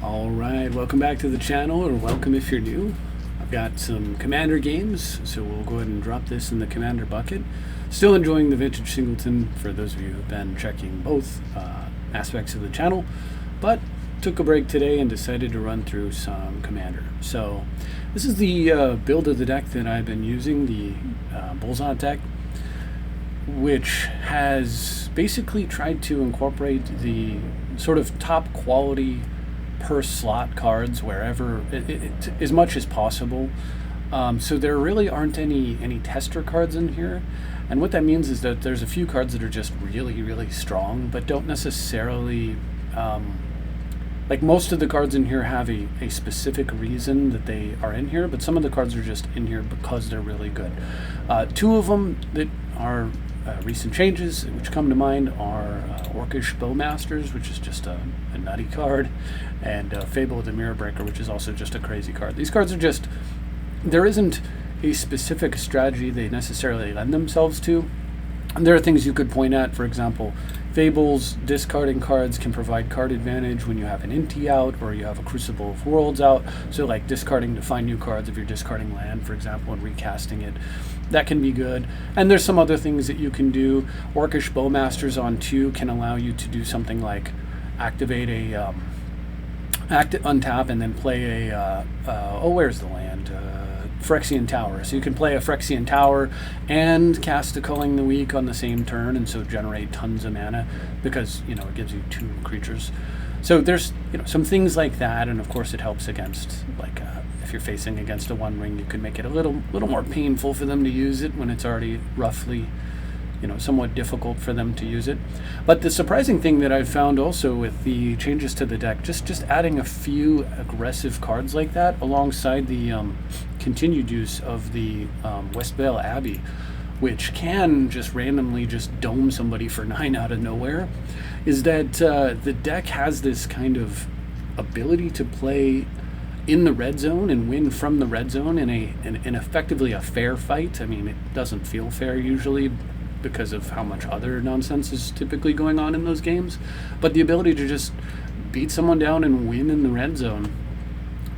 All right, welcome back to the channel, or welcome if you're new. I've got some Commander games, so we'll go ahead and drop this in the Commander bucket. Still enjoying the Vintage Singleton for those of you who've been checking both aspects of the channel, but took a break today and decided to run through some Commander. So this is the build of the deck that I've been using, the Bullszat deck, which has basically tried to incorporate the sort of top quality per slot cards wherever as much as possible. So there really aren't any tester cards in here, and what that means is that there's a few cards that are just really strong, but don't necessarily like most of the cards in here have a specific reason that they are in here, but some of the cards are just in here because they're really good. Two of them that are recent changes which come to mind are Orcish Bowmasters, which is just a nutty card, and Fable of the Mirror Breaker, which is also just a crazy card. These cards are just, there isn't a specific strategy they necessarily lend themselves to. And there are things you could point at. For example, Fable's discarding cards can provide card advantage when you have an Inti out or you have a Crucible of Worlds out. So like discarding to find new cards if you're discarding land, for example, and recasting it. That can be good. And there's some other things that you can do. Orcish Bowmasters on 2 can allow you to do something like activate a untap and then play a where's the land? Phyrexian Tower. So you can play a Phyrexian Tower and cast a Culling the Weak on the same turn, and so generate tons of mana because it gives you 2 creatures. So there's some things like that, and of course it helps against like if you're facing against a One Ring, you can make it a little more painful for them to use it when it's already roughly somewhat difficult for them to use it. But the surprising thing that I've found also with the changes to the deck, just adding a few aggressive cards like that alongside the continued use of the Westvale Abbey, which can just randomly just dome somebody for 9 out of nowhere, is that the deck has this kind of ability to play in the red zone and win from the red zone in effectively a fair fight. I mean, it doesn't feel fair usually because of how much other nonsense is typically going on in those games, but the ability to just beat someone down and win in the red zone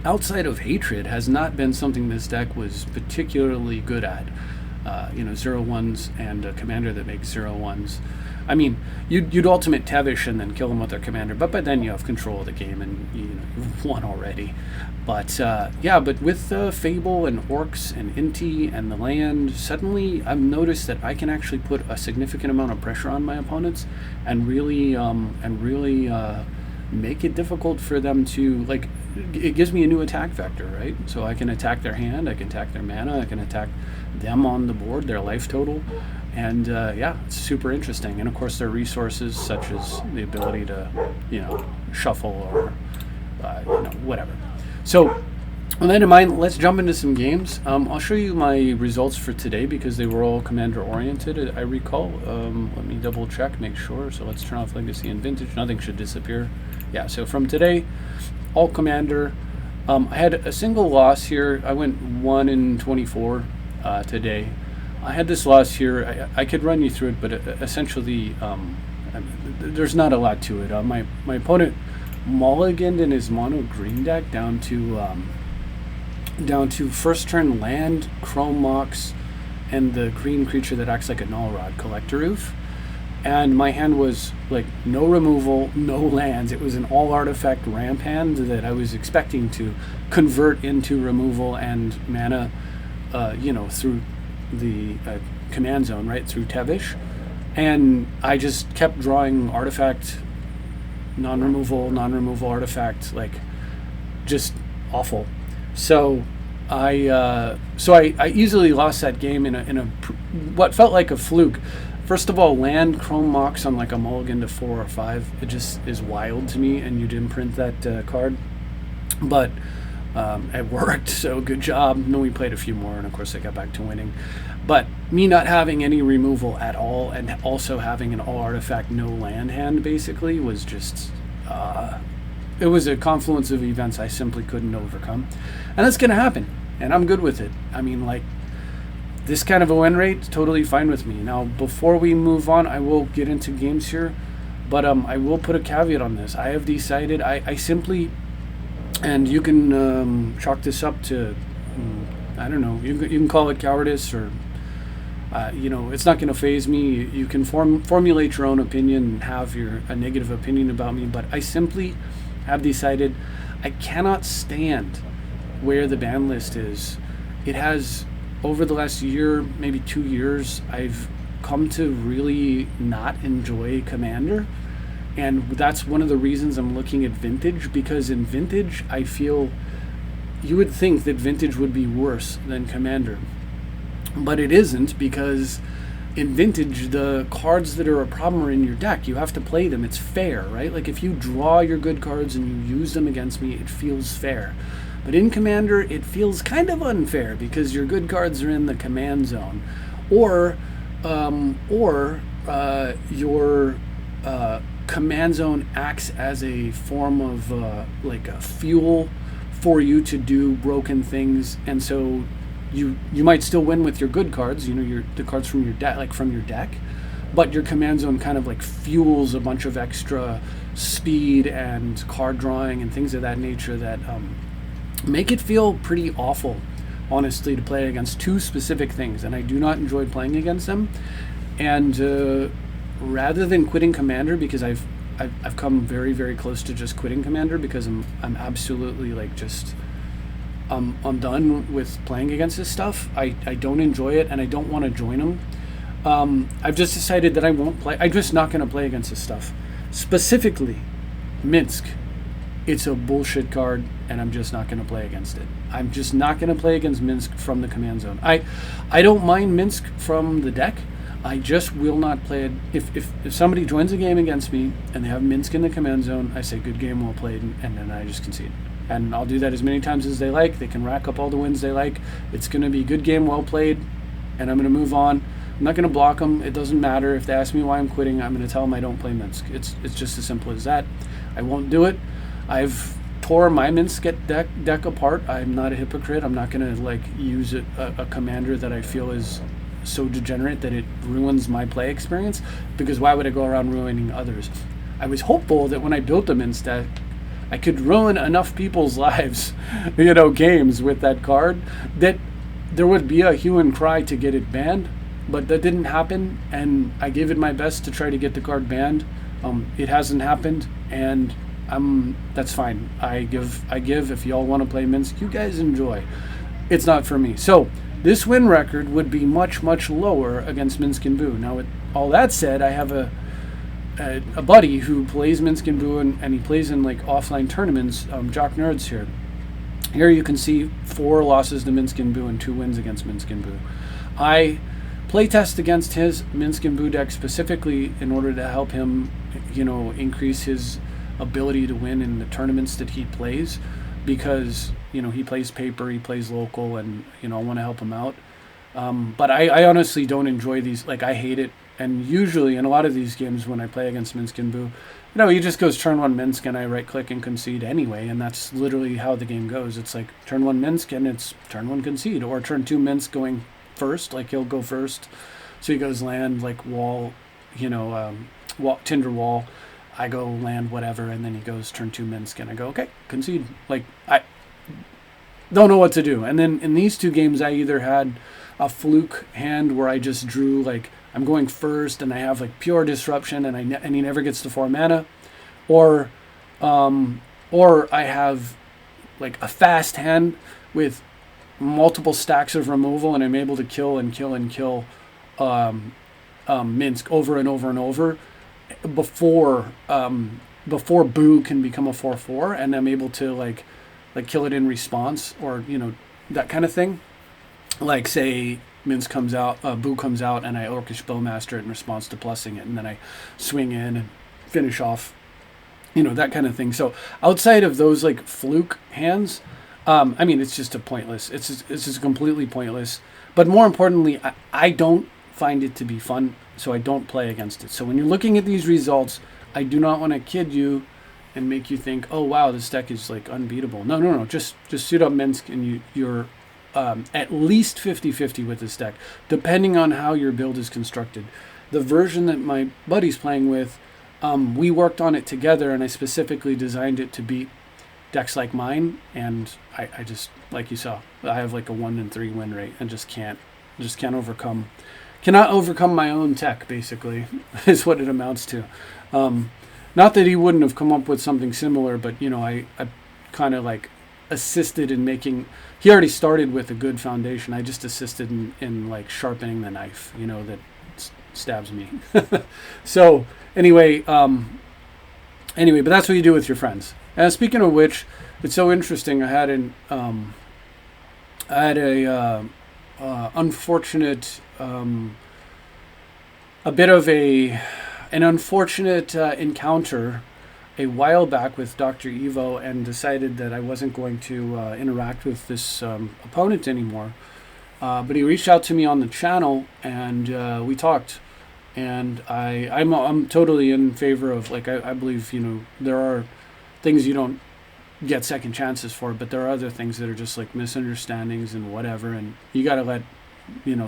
outside of hatred has not been something this deck was particularly good at. 0/1s and a commander that makes 0/1s. I mean, you'd ultimate Tevish and then kill them with their commander, but by then you have control of the game and you've won already. But but with Fable and Orcs and Inti and the land, suddenly I've noticed that I can actually put a significant amount of pressure on my opponents and really make it difficult for them to, like, it gives me a new attack vector, right? So I can attack their hand, I can attack their mana, I can attack them on the board, their life total, and it's super interesting. And of course there are resources such as the ability to shuffle or whatever. So with that in mind, let's jump into some games. I'll show you my results for today because they were all Commander oriented, I recall. Let me double check, make sure. So let's turn off Legacy and Vintage. Nothing should disappear. Yeah, so from today, all Commander. I had a single loss here. I went 1-24 today. I had this loss here. I could run you through it, but essentially there's not a lot to it. My opponent mulliganed in his mono green deck down to first turn land, Chrome Mox, and the green creature that acts like a Null Rod, Collector Roof. And my hand was like no removal, no lands. It was an all artifact ramp hand that I was expecting to convert into removal and mana, through the command zone, right, through Tevish. And I just kept drawing artifact, non-removal artifact, like just awful. So I easily lost that game in a what felt like a fluke. First of all, land Chrome Mox on like a mulligan to 4 or 5. It just is wild to me, and you didn't print that card. But it worked, so good job. And then we played a few more, and of course I got back to winning. But me not having any removal at all, and also having an all artifact, no land hand, basically, was just it was a confluence of events I simply couldn't overcome. And that's gonna happen, and I'm good with it. I mean, like, this kind of a win rate, totally fine with me. Now, before we move on, I will get into games here, but I will put a caveat on this. I have decided I simply And you can chalk this up to, I don't know, you can call it cowardice or, it's not going to faze me. You can formulate your own opinion and have a negative opinion about me, but I simply have decided I cannot stand where the ban list is. It has, over the last year, maybe 2 years, I've come to really not enjoy Commander. And that's one of the reasons I'm looking at Vintage, because in Vintage, I feel you would think that Vintage would be worse than Commander. But it isn't, because in Vintage, the cards that are a problem are in your deck. You have to play them. It's fair, right? Like if you draw your good cards and you use them against me, it feels fair. But in Commander, it feels kind of unfair because your good cards are in the command zone. Or your command zone acts as a form of like a fuel for you to do broken things, and so you might still win with your good cards, the cards from your deck, but your command zone kind of like fuels a bunch of extra speed and card drawing and things of that nature that make it feel pretty awful, honestly, to play against two specific things, and I do not enjoy playing against them. And rather than quitting Commander, because I've come very, very close to just quitting Commander because I'm absolutely like just I'm done with playing against this stuff. I don't enjoy it and I don't want to join them. I've just decided that I won't play. I'm just not going to play against this stuff. Specifically, Minsk. It's a bullshit card, and I'm just not going to play against it. I'm just not going to play against Minsk from the command zone. I don't mind Minsk from the deck. I just will not play it. If somebody joins a game against me and they have Minsk in the command zone, I say good game, well played, and then I just concede. And I'll do that as many times as they like. They can rack up all the wins they like. It's going to be good game, well played, and I'm going to move on. I'm not going to block them. It doesn't matter. If they ask me why I'm quitting, I'm going to tell them I don't play Minsk. It's just as simple as that. I won't do it. I've tore my Minsk deck apart. I'm not a hypocrite. I'm not going to like use a commander that I feel is so degenerate that it ruins my play experience, because why would I go around ruining others? I was hopeful that when I built the Minsk deck, I could ruin enough people's lives, games with that card, that there would be a hue and cry to get it banned, but that didn't happen, and I gave it my best to try to get the card banned. It hasn't happened, and that's fine. I give. If y'all want to play Minsk, you guys enjoy. It's not for me. So this win record would be much, much lower against Minsk and Boo. Now, with all that said, I have a buddy who plays Minsk and Boo, and he plays in like offline tournaments. Jock Nerds here. Here you can see 4 losses to Minsk and Boo and 2 wins against Minsk and Boo. I playtest against his Minsk and Boo deck specifically in order to help him, increase his ability to win in the tournaments that he plays, because he plays paper, he plays local, and I want to help him out. But I honestly don't enjoy these. Like, I hate it. And usually in a lot of these games when I play against Minsk and Boo, he just goes turn 1 Minsk and I right click and concede anyway, and that's literally how the game goes. It's like turn 1 Minsk and it's turn 1 concede, or turn 2 Minsk going first, like he'll go first, so he goes land like wall, Tinder wall, I go land whatever, and then he goes turn 2 Minsk and I go okay, concede. Like, I don't know what to do. And then in these 2 games I either had a fluke hand where I just drew like I'm going first and I have like pure disruption and he never gets to 4 mana, or I have like a fast hand with multiple stacks of removal and I'm able to kill Minsk over and over and over before Boo can become a 4/4, and I'm able to like kill it in response, or that kind of thing. Like, say Minsk comes out, Boo comes out, and I Orcish Bowmaster it in response to plussing it, and then I swing in and finish off, that kind of thing. So outside of those like fluke hands, it's just it's just completely pointless. But more importantly, I don't find it to be fun, so I don't play against it. So when you're looking at these results, I do not want to kid you and make you think, oh wow, this deck is like unbeatable. No. Just suit up Minsk and you're at least 50-50 with this deck, depending on how your build is constructed. The version that my buddy's playing with, we worked on it together, and I specifically designed it to beat decks like mine, and I just, like you saw, I have like a 1-3 win rate, and cannot overcome my own tech, basically, is what it amounts to. Not that he wouldn't have come up with something similar, but I kind of like assisted in making. He already started with a good foundation. I just assisted in like sharpening the knife, that stabs me. So anyway, but that's what you do with your friends. And speaking of which, it's so interesting. I had a unfortunate, a bit of an unfortunate encounter a while back with DrEvo, and decided that I wasn't going to interact with this opponent anymore. But he reached out to me on the channel, and we talked. And I'm totally in favor of, like, I believe, there are things you don't get second chances for, but there are other things that are just like misunderstandings and whatever, and you got to let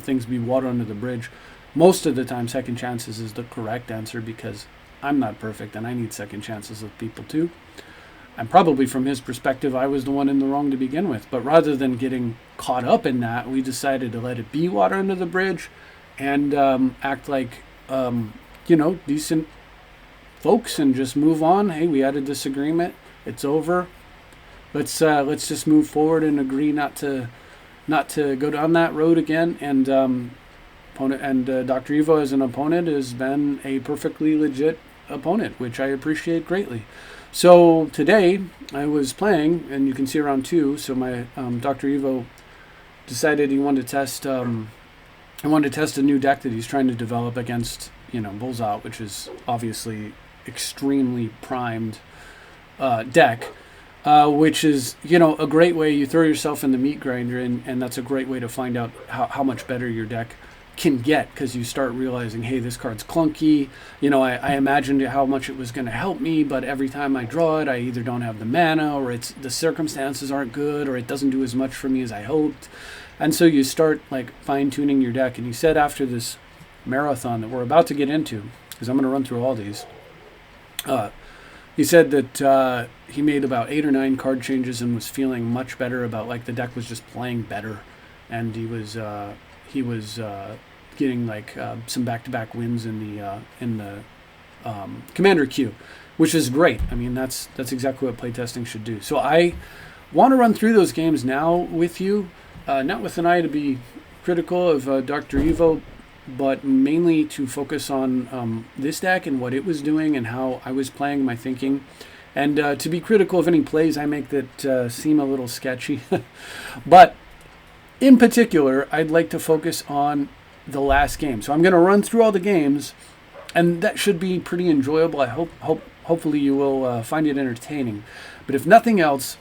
things be water under the bridge. Most of the time second chances is the correct answer, because I'm not perfect and I need second chances with people too. And probably from his perspective, I was the one in the wrong to begin with, but rather than getting caught up in that, we decided to let it be water under the bridge and act like decent folks and just move on. Hey, we had a disagreement, it's over. Let's just move forward and agree not to go down that road again. And DrEvo as an opponent has been a perfectly legit opponent, which I appreciate greatly. So today I was playing, and you can see around 2. So my DrEvo decided he wanted to test. I wanted to test a new deck that he's trying to develop against Bullszat, which is obviously extremely primed deck. Which is, a great way. You throw yourself in the meat grinder, and that's a great way to find out how much better your deck can get, because you start realizing, hey, this card's clunky. I imagined how much it was going to help me, but every time I draw it, I either don't have the mana, or the circumstances aren't good, or it doesn't do as much for me as I hoped. And so you start like fine-tuning your deck. And he said after this marathon that we're about to get into, because I'm going to run through all these, he said that he made about 8 or 9 card changes and was feeling much better about, like, the deck was just playing better, and he was getting like some back-to-back wins in the commander queue, which is great. I mean, that's exactly what playtesting should do. So I want to run through those games now with you, not with an eye to be critical of DrEvo, but mainly to focus on this deck and what it was doing and how I was playing, my thinking, and to be critical of any plays I make that seem a little sketchy. But in particular, I'd like to focus on the last game. So I'm going to run through all the games, and that should be pretty enjoyable. I hopefully you will find it entertaining. But if nothing else,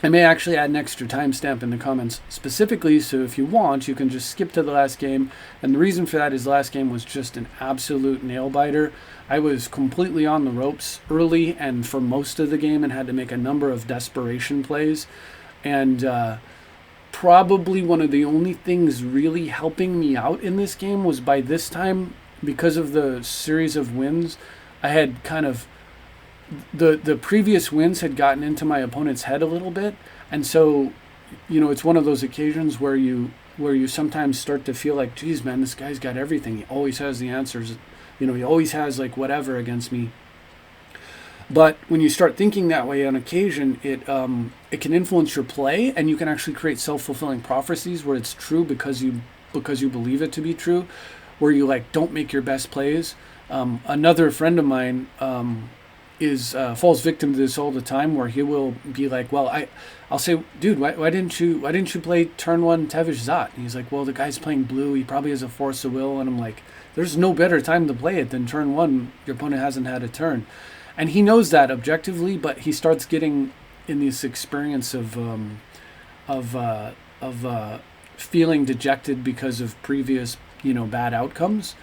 I may actually add an extra timestamp in the comments specifically, so if you want, you can just skip to the last game. And the reason for that is the last game was just an absolute nail-biter. I was completely on the ropes early and for most of the game, and had to make a number of desperation plays. And probably one of the only things really helping me out in this game was, by this time, because of the series of wins, I had kind of the previous wins had gotten into my opponent's head a little bit, and so it's one of those occasions where you sometimes start to feel like, geez, man, this guy's got everything. He always has the answers. He always has like whatever against me. But when you start thinking that way on occasion, it can influence your play, and you can actually create self-fulfilling prophecies where it's true because you believe it to be true, where you like don't make your best plays. Another friend of mine falls victim to this all the time, where he will be like, well, I'll say, dude, why didn't you play turn 1 Tevish Zot? And he's like, well, the guy's playing blue, he probably has a Force of Will. And I'm like, there's no better time to play it than turn 1. Your opponent hasn't had a turn. And he knows that objectively, but he starts getting in this experience of feeling dejected because of previous bad outcomes.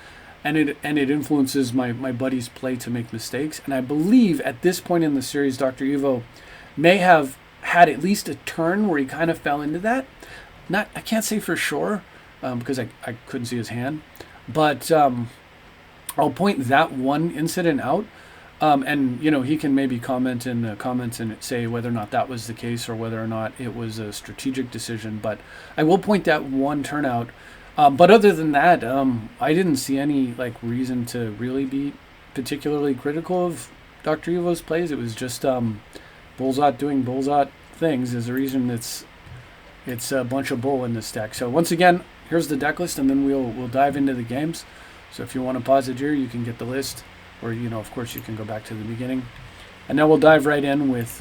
And it influences my buddy's play to make mistakes. And I believe at this point in the series, DrEvo may have had at least a turn where he kind of fell into that. I can't say for sure because I couldn't see his hand. But I'll point that one incident out. And you know, he can maybe comment in the comments and say whether or not that was the case or whether or not it was a strategic decision. But I will point that one turnout. But other than that, I didn't see any like reason to really be particularly critical of DrEvo's plays. It was just Bullszat doing Bullszat things. Is the reason it's a bunch of bull in this deck. So once again, here's the deck list, and then we'll dive into the games. So if you want to pause it here, you can get the list, or you know, of course, you can go back to the beginning. And now we'll dive right in with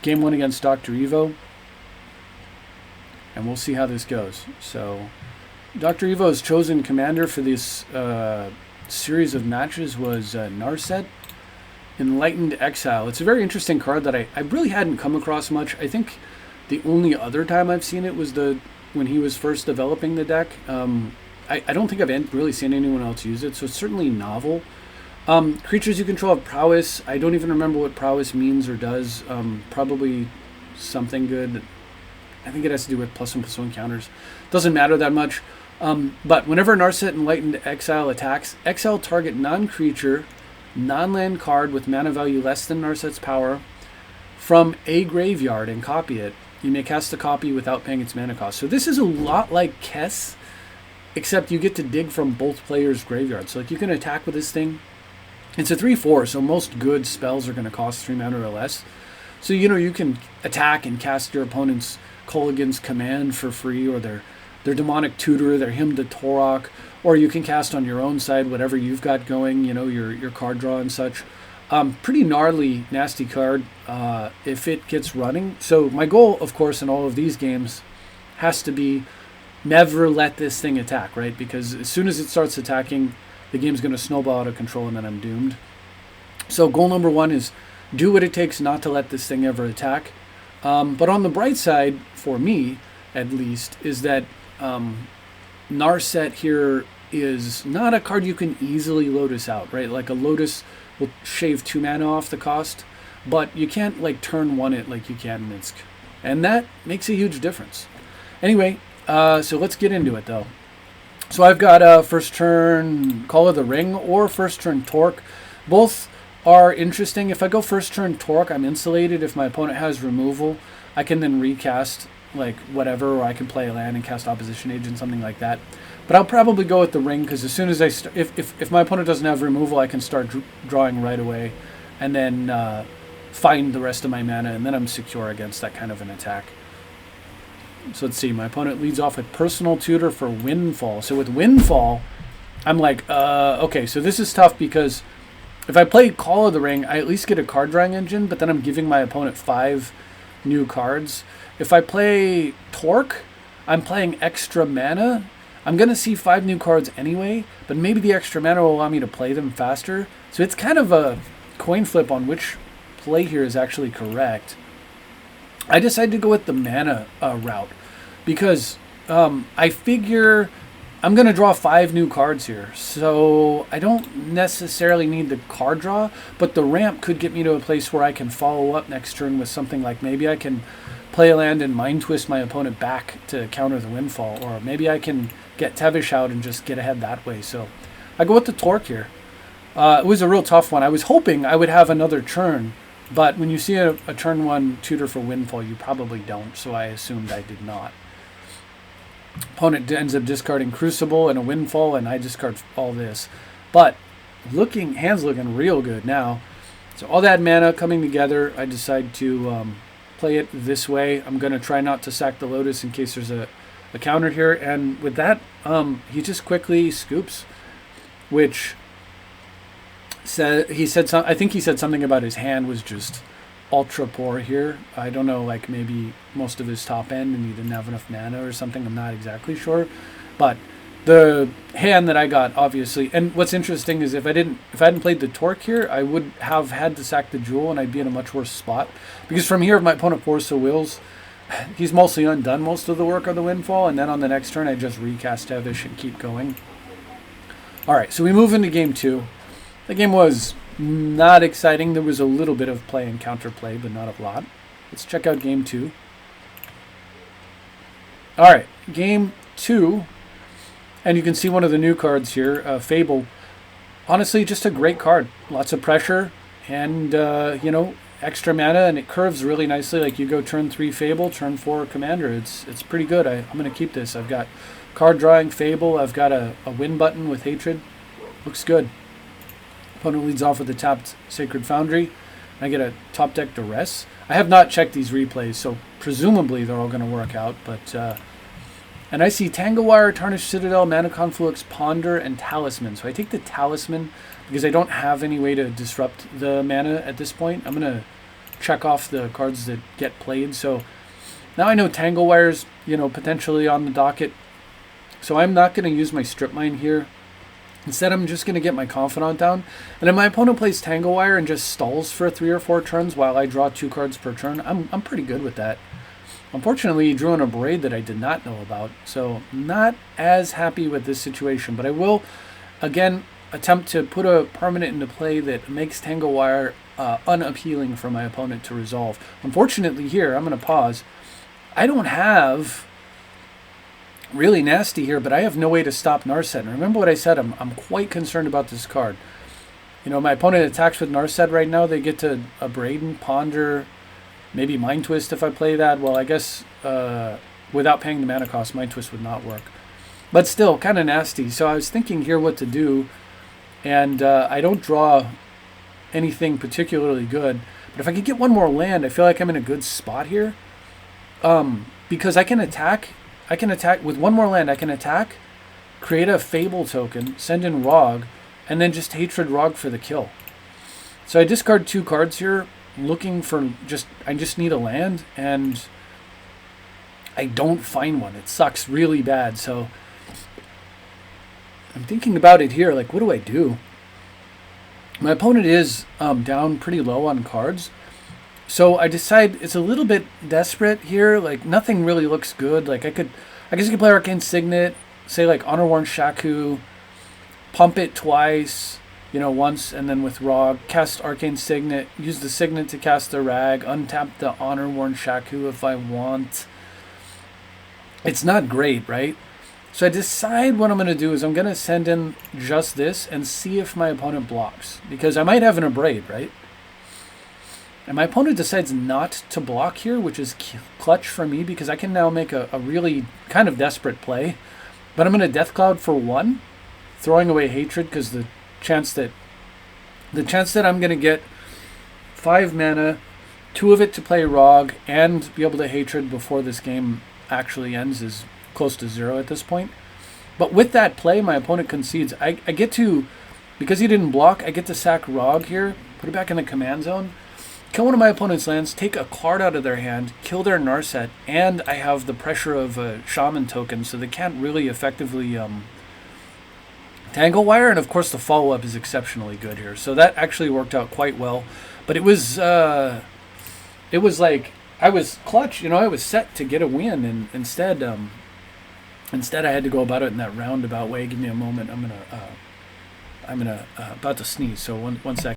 game 1 against DrEvo, and we'll see how this goes. So DrEvo's chosen commander for this series of matches was Narset, Enlightened Exile. It's a very interesting card that I really hadn't come across much. I think the only other time I've seen it was when he was first developing the deck. I don't think I've really seen anyone else use it, so it's certainly novel. Creatures you control have prowess. I don't even remember what prowess means or does. Probably something good. I think it has to do with +1/+1 counters. Doesn't matter that much. But whenever Narset Enlightened Exile attacks, exile target non-creature, non-land card with mana value less than Narset's power from a graveyard and copy it. You may cast a copy without paying its mana cost. So this is a lot like Kess, except you get to dig from both players' graveyards. So like you can attack with this thing. It's a 3/4, so most good spells are going to cost 3 mana or less. So you know you can attack and cast your opponent's Kolaghan's Command for free, or their Demonic Tutor, their Hymn to Torok, or you can cast on your own side whatever you've got going, you know, your card draw and such. Pretty gnarly, nasty card if it gets running. So my goal, of course, in all of these games has to be never let this thing attack, right? Because as soon as it starts attacking, the game's going to snowball out of control and then I'm doomed. So goal number 1 is do what it takes not to let this thing ever attack. But on the bright side, for me at least, is that Narset here is not a card you can easily Lotus out, right? Like a Lotus will shave 2 mana off the cost, but you can't like turn 1 it like you can Minsk. And that makes a huge difference. Anyway, so let's get into it though. So I've got first turn Call of the Ring or first turn Torque. Both are interesting. If I go first turn Torque, I'm insulated. If my opponent has removal, I can then recast like whatever, or I can play a land and cast Opposition Agent, something like that. But I'll probably go with the Ring because as soon as I if my opponent doesn't have removal, I can start drawing right away, and then find the rest of my mana, and then I'm secure against that kind of an attack. So let's see. My opponent leads off with Personal Tutor for Windfall. So with Windfall, I'm like, okay, so this is tough because if I play Call of the Ring, I at least get a card drawing engine, but then I'm giving my opponent 5 new cards. If I play Torque, I'm playing extra mana. I'm going to see 5 new cards anyway, but maybe the extra mana will allow me to play them faster. So it's kind of a coin flip on which play here is actually correct. I decided to go with the mana route because I figure I'm going to draw 5 new cards here. So I don't necessarily need the card draw, but the ramp could get me to a place where I can follow up next turn with something like maybe I can play a land and Mind Twist my opponent back to counter the Windfall, or maybe I can get Tevish out and just get ahead that way. So I go with the Torque here. It was a real tough one. I was hoping I would have another turn, but when you see a turn 1 tutor for Windfall, you probably don't, so I assumed I did not. Opponent ends up discarding Crucible and a Windfall, and I discard all this. But hand's looking real good now. So all that mana coming together, I decide to play it this way. I'm going to try not to sack the Lotus in case there's a counter here. And with that, he just quickly scoops, which I think he said something about his hand was just ultra poor here. I don't know, like maybe most of his top end and he didn't have enough mana or something. I'm not exactly sure. But the hand that I got, obviously, and what's interesting is if I hadn't played the Torque here, I would have had to sack the Jewel and I'd be in a much worse spot. Because from here, if my opponent force so wills, he's mostly undone most of the work on the Windfall, and then on the next turn I just recast Tevish and keep going. Alright, so we move into game 2. The game was not exciting. There was a little bit of play and counterplay, but not a lot. Let's check out game 2. Alright, game 2. And you can see one of the new cards here, Fable. honestly, just a great card. Lots of pressure and, you know, extra mana, and it curves really nicely. Like you go turn 3 Fable, turn 4 Commander. It's pretty good. I'm going to keep this. I've got card drawing Fable. I've got a win button with Hatred. Looks good. Opponent leads off with a tapped Sacred Foundry. I get a top deck Duress. I have not checked these replays, so presumably they're all going to work out. But and I see Tanglewire, Tarnished Citadel, Mana Conflux, Ponder, and Talisman. So I take the Talisman because I don't have any way to disrupt the mana at this point. I'm going to check off the cards that get played. So now I know Tanglewire's, you know, potentially on the docket. So I'm not going to use my Strip Mine here. Instead, I'm just going to get my Confidant down. And if my opponent plays Tanglewire and just stalls for 3 or 4 turns while I draw 2 cards per turn, I'm pretty good with that. Unfortunately, he drew an Abrade that I did not know about, so not as happy with this situation. But I will, again, attempt to put a permanent into play that makes Tanglewire unappealing for my opponent to resolve. Unfortunately here, I'm going to pause. I don't have really nasty here, but I have no way to stop Narset. And remember what I said, I'm quite concerned about this card. You know, my opponent attacks with Narset right now. They get to Abrade and Ponder, maybe Mind Twist if I play that. Well, I guess without paying the mana cost, Mind Twist would not work. But still, kind of nasty. So I was thinking here what to do. And I don't draw anything particularly good. But if I could get one more land, I feel like I'm in a good spot here. Because I can attack with one more land. I can attack, create a Fable token, send in Rog, and then just Hatred Rog for the kill. So I discard 2 cards here, looking for I just need a land, and I don't find one. It sucks really bad. So I'm thinking about it here, like, what do I do? My opponent is down pretty low on cards. So I decide it's a little bit desperate here. Like, nothing really looks good. Like, I guess I could play Arcane Signet, say like Honor-Worn Shaku, pump it twice, you know, once, and then with Rog, cast Arcane Signet, use the Signet to cast the Rag, untap the Honor-Worn Shaku if I want. It's not great, right? So I decide what I'm going to do is I'm going to send in just this and see if my opponent blocks. Because I might have an Abrade, right? And my opponent decides not to block here, which is clutch for me because I can now make a really kind of desperate play. But I'm going to Death Cloud for 1, throwing away Hatred because the chance that I'm going to get 5 mana, 2 of it to play Rog, and be able to Hatred before this game actually ends is close to 0 at this point. But with that play, my opponent concedes. I get to, because he didn't block, I get to sack Rog here, put it back in the command zone, kill one of my opponent's lands, take a card out of their hand, kill their Narset, and I have the pressure of a Shaman token, so they can't really effectively Tanglewire, and of course the follow-up is exceptionally good here. So that actually worked out quite well. But it was like I was clutch, you know, I was set to get a win, and instead I had to go about it in that roundabout way. Give me a moment. I'm gonna about to sneeze. So one sec.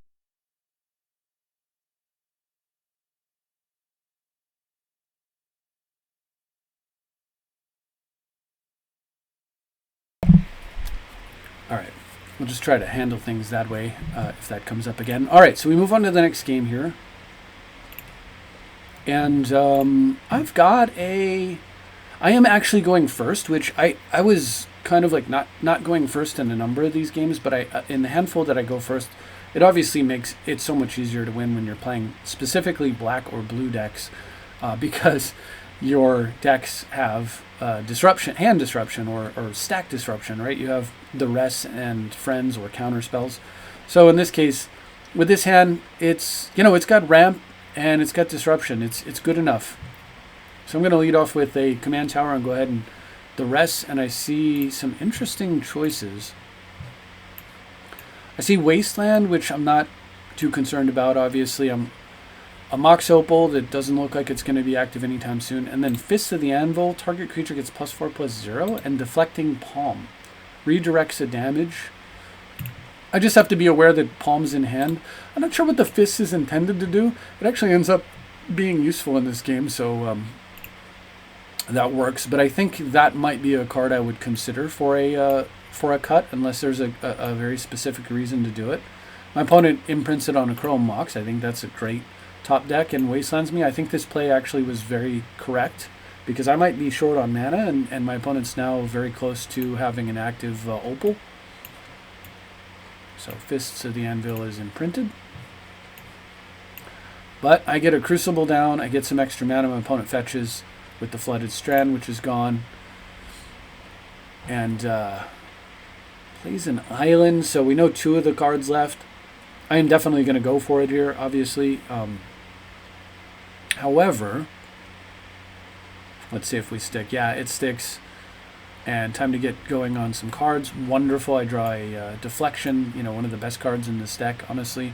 All right, we'll just try to handle things that way if that comes up again. All right, so we move on to the next game here. And I've got I am actually going first, which I was kind of like not going first in a number of these games, but in the handful that I go first, it obviously makes it so much easier to win when you're playing specifically black or blue decks because your decks have disruption, hand disruption, or stack disruption, right? You have Duress and Friends or counter spells. So in this case, with this hand, it's got ramp and it's got disruption. It's good enough. So I'm going to lead off with a command tower and go ahead and Duress, and I see some interesting choices. I see Wasteland, which I'm not too concerned about. Obviously, I'm a Mox Opal that doesn't look like it's going to be active anytime soon. And then Fist of the Anvil, target creature gets +4/+0, and Deflecting Palm redirects a damage. I just have to be aware that Palm's in hand. I'm not sure what the Fist is intended to do. It actually ends up being useful in this game, so that works. But I think that might be a card I would consider for a for a cut unless there's a very specific reason to do it. My opponent imprints it on a Chrome Mox. I think that's a great top deck and wastelands me. I think this play actually was very correct because I might be short on mana and my opponent's now very close to having an active Opal. So Fists of the Anvil is imprinted. But I get a Crucible down, I get some extra mana, my opponent fetches with the Flooded Strand, which is gone. And plays an Island, so we know 2 of the cards left. I am definitely going to go for it here, obviously. However, let's see if we stick. Yeah, it sticks. And time to get going on some cards. Wonderful. I draw a Deflection, one of the best cards in this deck, honestly.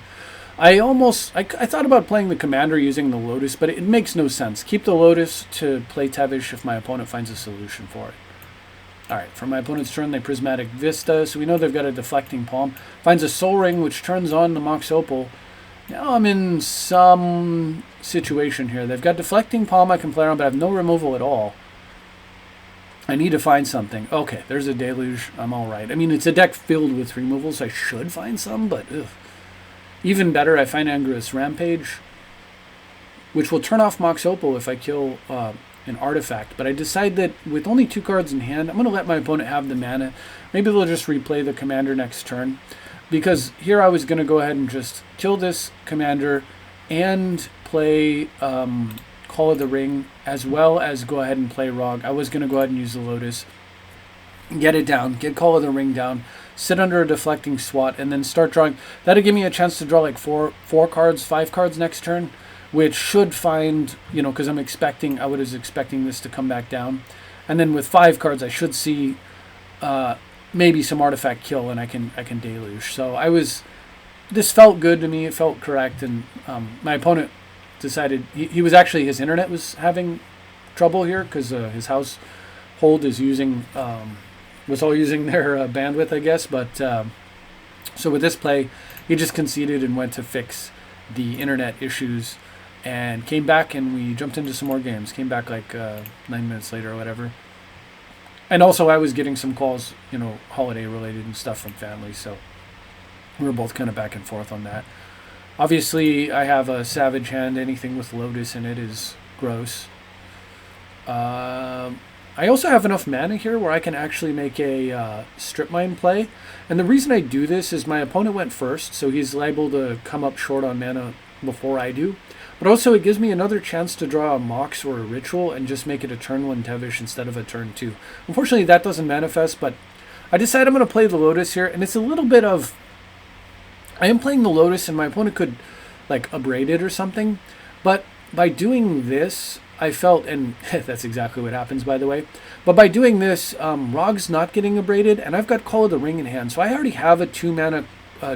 I thought about playing the Commander using the Lotus, but it makes no sense. Keep the Lotus to play Tevish if my opponent finds a solution for it. Alright, for my opponent's turn, they Prismatic Vista, so we know they've got a Deflecting Palm. Finds a Soul Ring, which turns on the Mox Opal. Now I'm in some situation here. They've got Deflecting Palm I can play around, but I have no removal at all. I need to find something. Okay, there's a Deluge. I'm alright. I mean, it's a deck filled with removals. I should find some, but ugh. Even better, I find Angerous Rampage, which will turn off Mox Opal if I kill an artifact. But I decide that with only 2 cards in hand, I'm going to let my opponent have the mana. Maybe they'll just replay the Commander next turn. Because here I was going to go ahead and just kill this Commander and play Call of the Ring, as well as go ahead and play Rog. I was going to go ahead and use the Lotus, get it down, get Call of the Ring down, sit under a Deflecting Swat, and then start drawing. That'll give me a chance to draw like 4 cards, 5 cards next turn, which should find, because I was expecting this to come back down. And then with 5 cards, I should see maybe some artifact kill, and I can Deluge. So this felt good to me. It felt correct, and my opponent decided he was actually, his internet was having trouble here because his household is was all using their bandwidth, I guess. But so with this play, he just conceded and went to fix the internet issues and came back, and we jumped into some more games. Came back like 9 minutes later or whatever. And also I was getting some calls, holiday related and stuff from family, so we were both kind of back and forth on that. Obviously, I have a Savage hand. Anything with Lotus in it is gross. I also have enough mana here where I can actually make a Strip Mine play. And the reason I do this is my opponent went first, so he's liable to come up short on mana before I do. But also it gives me another chance to draw a Mox or a Ritual and just make it a turn 1 Tevish instead of a turn 2. Unfortunately, that doesn't manifest, but I decided I'm going to play the Lotus here. And it's a little bit of... I am playing the Lotus, and my opponent could like abrade it or something. But by doing this, I felt, and that's exactly what happens, by the way. But by doing this, Rog's not getting abraded, and I've got Call of the Ring in hand. So I already have a 2-mana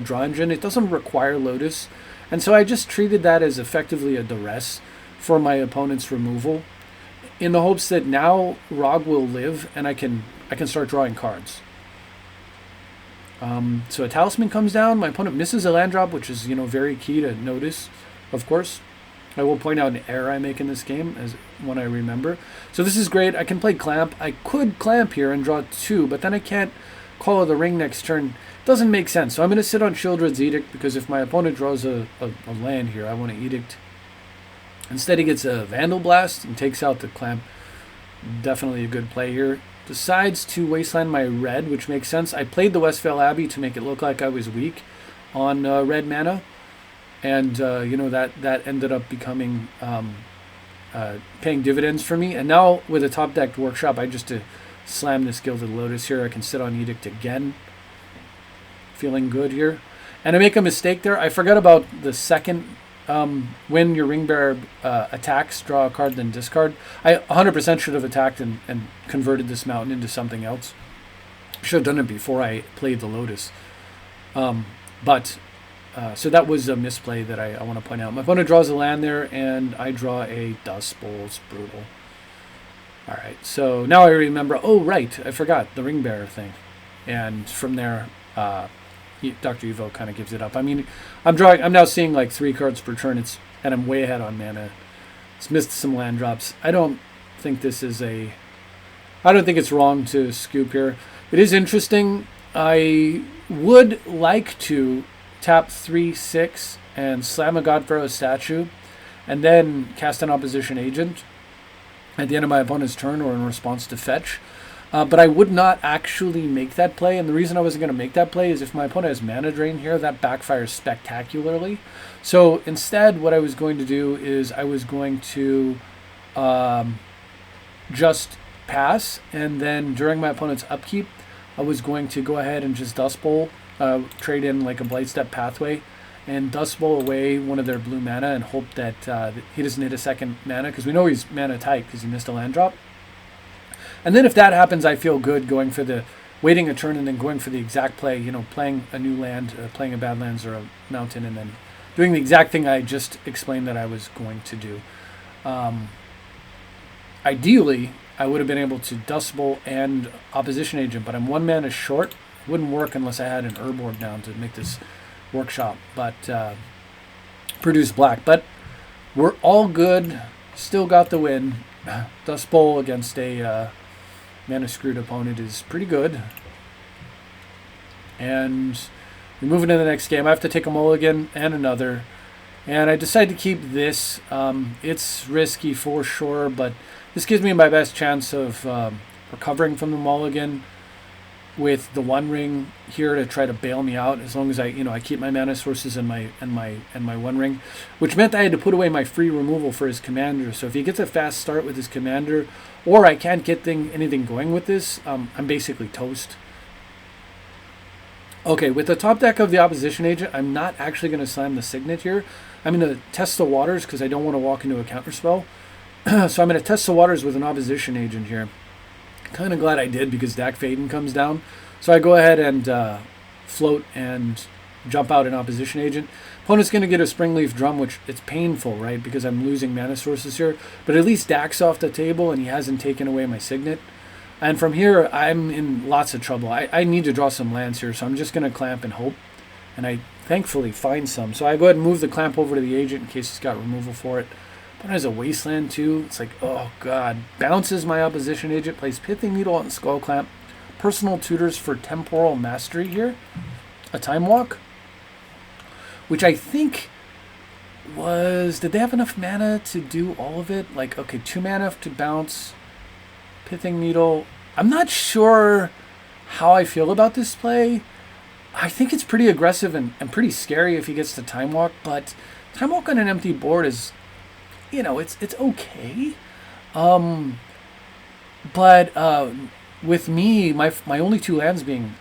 draw engine. It doesn't require Lotus. And so I just treated that as effectively a duress for my opponent's removal, in the hopes that now Rog will live, and I can start drawing cards. So a Talisman comes down. My opponent misses a land drop, which is, very key to notice, of course. I will point out an error I make in this game as when I remember. So this is great. I can play Clamp. I could Clamp here and draw 2, but then I can't Call of the Ring next turn. Doesn't make sense. So I'm going to sit on Sheoldred's Edict, because if my opponent draws a land here, I want to Edict. Instead he gets a Vandal Blast and takes out the Clamp. Definitely a good play here. Decides to wasteland my red, which makes sense. I played the Westvale Abbey to make it look like I was weak on red mana. And, that ended up becoming paying dividends for me. And now with a top-decked Workshop, I just slam this Gilded Lotus here. I can sit on Edict again. Feeling good here. And I make a mistake there. I forgot about the second, when your Ring Bearer attacks, draw a card, then discard. I 100% should have attacked and converted this mountain into something else. Should have done it before I played the Lotus. So that was a misplay that I want to point out. My opponent draws a land there, and I draw a Dust Bowl. It's brutal. Alright, so now I remember, oh right, I forgot the Ring Bearer thing. And from there, Dr. Evo kind of gives it up. I mean, I'm now seeing like 3 cards per turn, and I'm way ahead on mana. It's missed some land drops. I don't think it's wrong to scoop here. It is interesting. I would like to tap 3/6 and slam a God-Pharaoh statue, and then cast an opposition agent at the end of my opponent's turn or in response to fetch. But I would not actually make that play, and the reason I wasn't going to make that play is if my opponent has mana drain here, that backfires spectacularly. So instead, what I was going to do is I was going to just pass, and then during my opponent's upkeep, I was going to go ahead and just Dust Bowl, trade in like a Blightstep Pathway, and Dust Bowl away one of their blue mana and hope that he doesn't hit a second mana, because we know he's mana tight because he missed a land drop. And then if that happens, I feel good going for the waiting a turn and then going for the exact play, you know, playing a new land, playing a Badlands or a mountain, and then doing the exact thing I just explained that I was going to do. Ideally, I would have been able to Dust Bowl and opposition agent, but I'm 1 mana short. It wouldn't work unless I had an Urborg down to make this workshop, but produce black. But we're all good. Still got the win. Dust Bowl against a mana screwed opponent is pretty good. And we move into the next game. I have to take a mulligan and another. And I decided to keep this. It's risky for sure, but this gives me my best chance of recovering from the mulligan with the One Ring here to try to bail me out, as long as I keep my mana sources and my One Ring, which meant I had to put away my free removal for his commander. So if he gets a fast start with his commander, or I can't get anything going with this, I'm basically toast. Okay, with the top deck of the opposition agent, I'm not actually going to slam the Signet here. I'm going to test the waters because I don't want to walk into a counterspell. So I'm going to test the waters with an opposition agent here. Kind of glad I did because Dak Faden comes down. So I go ahead and float and jump out an opposition agent. Opponent's going to get a Springleaf Drum, which it's painful, right? Because I'm losing mana sources here. But at least Dak's off the table and he hasn't taken away my Signet. And from here, I'm in lots of trouble. I need to draw some lands here, so I'm just going to clamp and hope. And I thankfully find some. So I go ahead and move the clamp over to the agent in case he's got removal for it. But has a Wasteland too. It's like, oh god. Bounces my opposition agent, plays Pithing Needle on Skull Clamp. Personal tutors for Temporal Mastery here. A Time Walk. Which I think was... Did they have enough mana to do all of it? Like, okay, 2 mana to bounce. Pithing Needle. I'm not sure how I feel about this play. I think it's pretty aggressive and pretty scary if he gets to Time Walk, but Time Walk on an empty board is... it's okay. But with me, my only 2 lands being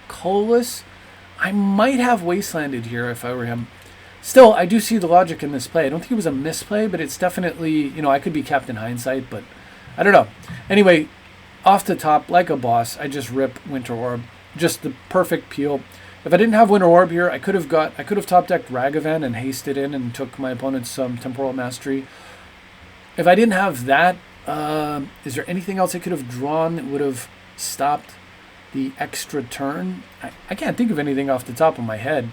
colorless, I might have Wastelanded here if I were him. Still, I do see the logic in this play. I don't think it was a misplay, but it's definitely, I could be Captain Hindsight, but I don't know. Anyway, off the top, like a boss, I just rip Winter Orb. Just the perfect peel. If I didn't have Winter Orb here, I could have top decked Ragavan and hasted in and took my opponent's Temporal Mastery. If I didn't have that, is there anything else I could have drawn that would have stopped the extra turn? I can't think of anything off the top of my head.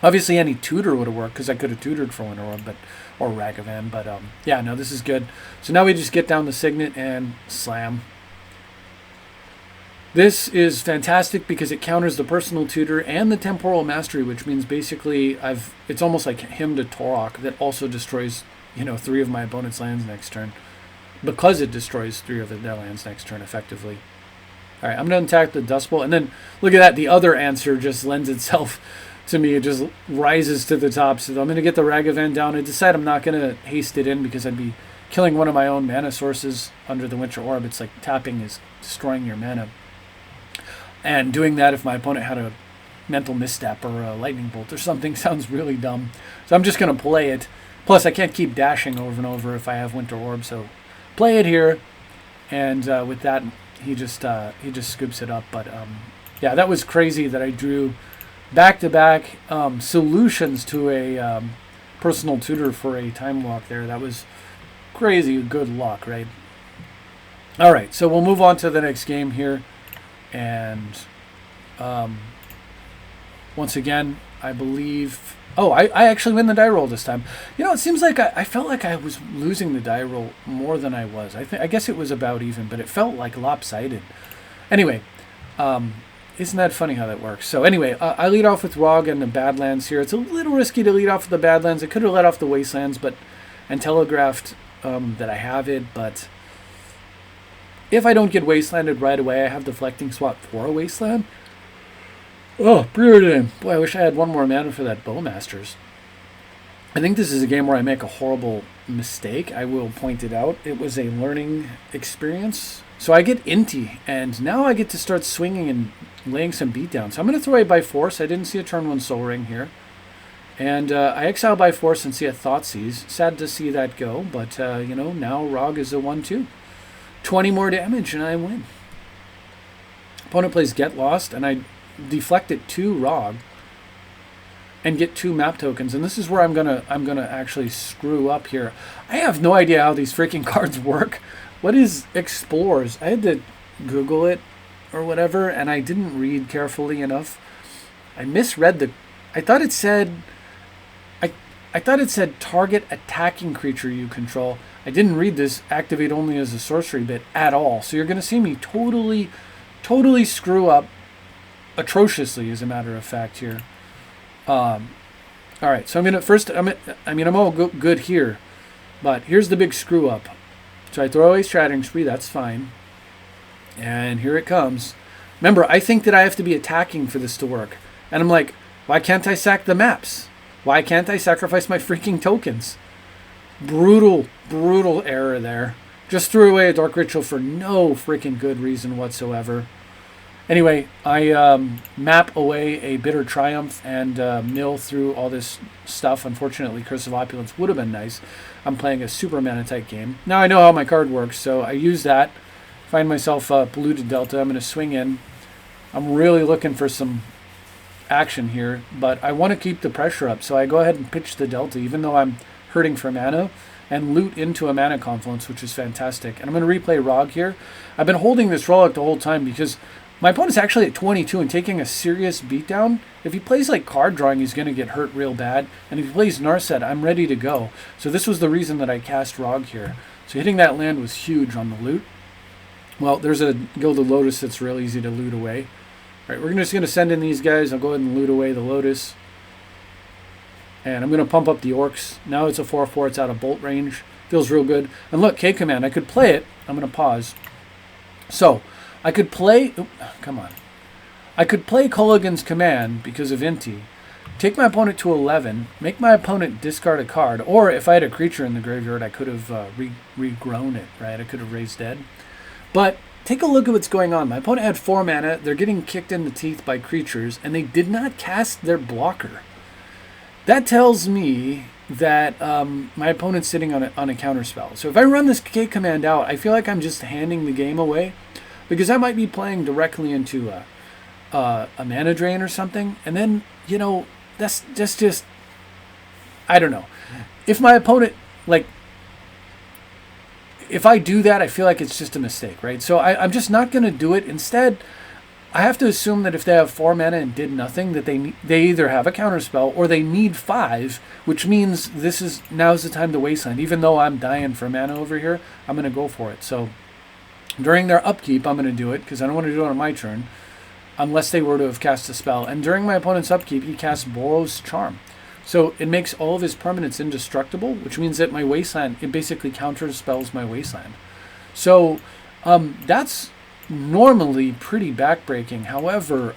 Obviously, any tutor would have worked because I could have tutored for Winter Orb, or Ragavan. But yeah, no, this is good. So now we just get down the Signet and slam. This is fantastic because it counters the Personal Tutor and the Temporal Mastery, which means basically it's almost like Hymn to Torok that also destroys 3 of my opponent's lands next turn, because it destroys 3 of their lands next turn effectively. All right, I'm going to attack the Dust Bowl, and then look at that. The other answer just lends itself to me. It just rises to the top. So I'm going to get the Ragavan down. I decide I'm not going to haste it in because I'd be killing one of my own mana sources under the Winter Orb. It's like tapping is destroying your mana. And doing that if my opponent had a Mental Misstep or a Lightning Bolt or something sounds really dumb. So I'm just going to play it. Plus, I can't keep dashing over and over if I have Winter Orb. So play it here. And with that, he just scoops it up. But yeah, that was crazy that I drew back-to-back solutions to a Personal Tutor for a Time Walk there. That was crazy good luck, right? All right, so we'll move on to the next game here. And once again, I believe... Oh, I actually win the die roll this time. It seems like I felt like I was losing the die roll more than I was. I guess it was about even, but it felt like lopsided. Anyway, isn't that funny how that works? So anyway, I lead off with Rog and the Badlands here. It's a little risky to lead off with the Badlands. I could have let off the Wastelands, and telegraphed that I have it, but if I don't get Wastelanded right away, I have Deflecting Swap for a Wasteland. Oh, Preordain. Boy, I wish I had one more mana for that Bowmasters. I think this is a game where I make a horrible mistake. I will point it out. It was a learning experience. So I get Inti, and now I get to start swinging and laying some beatdown. So I'm going to throw away by Force. I didn't see a turn 1 Soul Ring here. And I exile by Force and see a Thoughtseize. Sad to see that go, but now Rog is a 1-2. 20 more damage and I win. Opponent plays Get Lost, and I deflect it to Rog and get 2 map tokens. And this is where I'm gonna actually screw up here. I have no idea how these freaking cards work. What is Explorers? I had to Google it or whatever, and I didn't read carefully enough. I misread I thought it said target attacking creature you control. I didn't read this activate only as a sorcery bit at all. So you're going to see me totally screw up atrociously, as a matter of fact here. All right, so I'm all good here, but here's the big screw up. So I throw away Shattering Spree, that's fine. And here it comes. Remember, I think that I have to be attacking for this to work. And I'm like, why can't I sack the maps? Why can't I sacrifice my freaking tokens? Brutal error there. Just threw away a Dark Ritual for no freaking good reason whatsoever. Anyway, I map away a Bitter Triumph and mill through all this stuff. Unfortunately, Curse of Opulence would have been nice. I'm playing a super mana type game. Now I know how my card works, so I use that. Find myself Polluted Delta. I'm going to swing in. I'm really looking for some action here, but I want to keep the pressure up, so I go ahead and pitch the Delta, even though I'm hurting for mana, and loot into a Mana Confluence, which is fantastic. And I'm going to replay Rog here. I've been holding this Relic the whole time because my opponent's actually at 22 and taking a serious beatdown. If he plays like card drawing, he's going to get hurt real bad. And if he plays Narset, I'm ready to go. So this was the reason that I cast Rog here. So hitting that land was huge on the loot. Well, there's a Gilded Lotus that's real easy to loot away. All right, we're just going to send in these guys. I'll go ahead and loot away the Lotus. And I'm going to pump up the Orcs. Now it's a 4/4. It's out of bolt range. Feels real good. And look, K-Command. I could play it. I'm going to pause. So I could play... come on. I could play Culligan's Command because of Inti. Take my opponent to 11. Make my opponent discard a card. Or if I had a creature in the graveyard, I could have regrown it, right? I could have raised dead. But take a look at what's going on. My opponent had 4 mana. They're getting kicked in the teeth by creatures, and they did not cast their blocker. That tells me that my opponent's sitting on a counterspell. So if I run this K command out, I feel like I'm just handing the game away, because I might be playing directly into a mana drain or something, and then, that's just I don't know. If my opponent, if I do that, I feel like it's just a mistake, right? So I'm just not going to do it. Instead, I have to assume that if they have 4 mana and did nothing, that they either have a counterspell or they need 5, which means now's the time to wasteland. Even though I'm dying for mana over here, I'm going to go for it. So during their upkeep, I'm going to do it because I don't want to do it on my turn unless they were to have cast a spell. And during my opponent's upkeep, he casts Boros Charm. So it makes all of his permanents indestructible, which means that my wasteland, it basically counterspells my wasteland. So that's normally pretty backbreaking. However,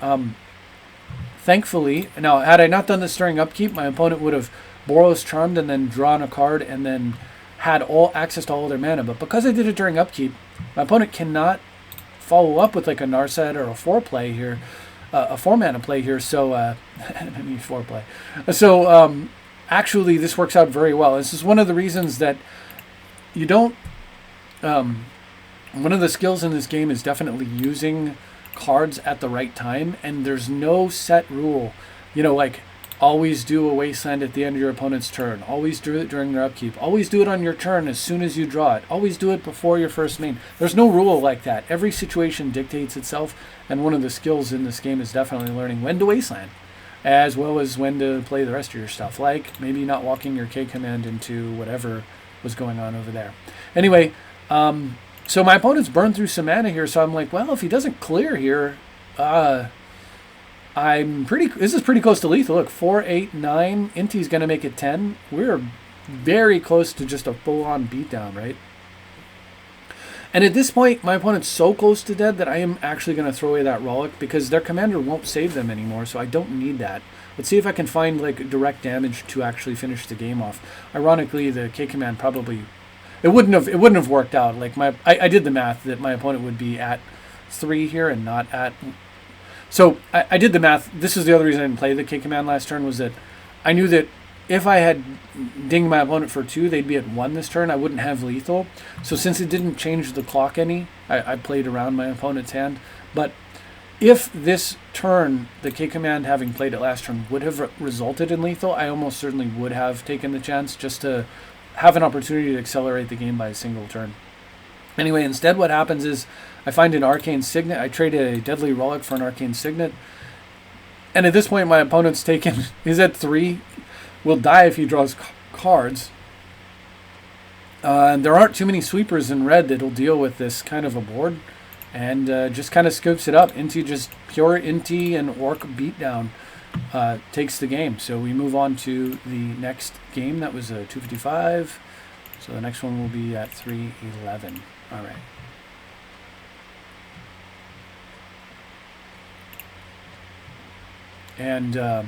thankfully, now had I not done this during upkeep, my opponent would have Boros Charmed and then drawn a card and then had all access to all their mana. But because I did it during upkeep, my opponent cannot follow up with like a Narset or a 4-play here. A 4-mana play here, so I mean 4-play. So actually, this works out very well. This is one of the reasons that you don't. One of the skills in this game is definitely using cards at the right time, and there's no set rule. Like always do a wasteland at the end of your opponent's turn. Always do it during their upkeep. Always do it on your turn as soon as you draw it. Always do it before your first main. There's no rule like that. Every situation dictates itself, and one of the skills in this game is definitely learning when to wasteland, as well as when to play the rest of your stuff, like maybe not walking your K command into whatever was going on over there. Anyway, So my opponent's burned through some mana here, so I'm like, well, if he doesn't clear here, this is pretty close to lethal. Look, 4, 8, 9. Inti's going to make it 10. We're very close to just a full-on beatdown, right? And at this point, my opponent's so close to dead that I am actually going to throw away that Rollick because their commander won't save them anymore, so I don't need that. Let's see if I can find like direct damage to actually finish the game off. Ironically, the K command probably it wouldn't have worked out. Like I did the math that my opponent would be at 3 here and not at. So I did the math. This is the other reason I didn't play the K command last turn, was that I knew that if I had dinged my opponent for 2, they'd be at 1 this turn. I wouldn't have lethal. So since it didn't change the clock any, I played around my opponent's hand. But if this turn, the K command having played it last turn, would have resulted in lethal, I almost certainly would have taken the chance just to have an opportunity to accelerate the game by a single turn. Anyway, instead what happens is I find an Arcane Signet. I trade a Deadly Relic for an Arcane Signet. And at this point, my opponent's taken, he's at 3, will die if he draws cards. And there aren't too many sweepers in red that'll deal with this kind of a board. And just kind of scoops it up into just pure Inti and Orc beatdown. Takes the game. So we move on to the next game. That was a 255. So the next one will be at 311. All right. And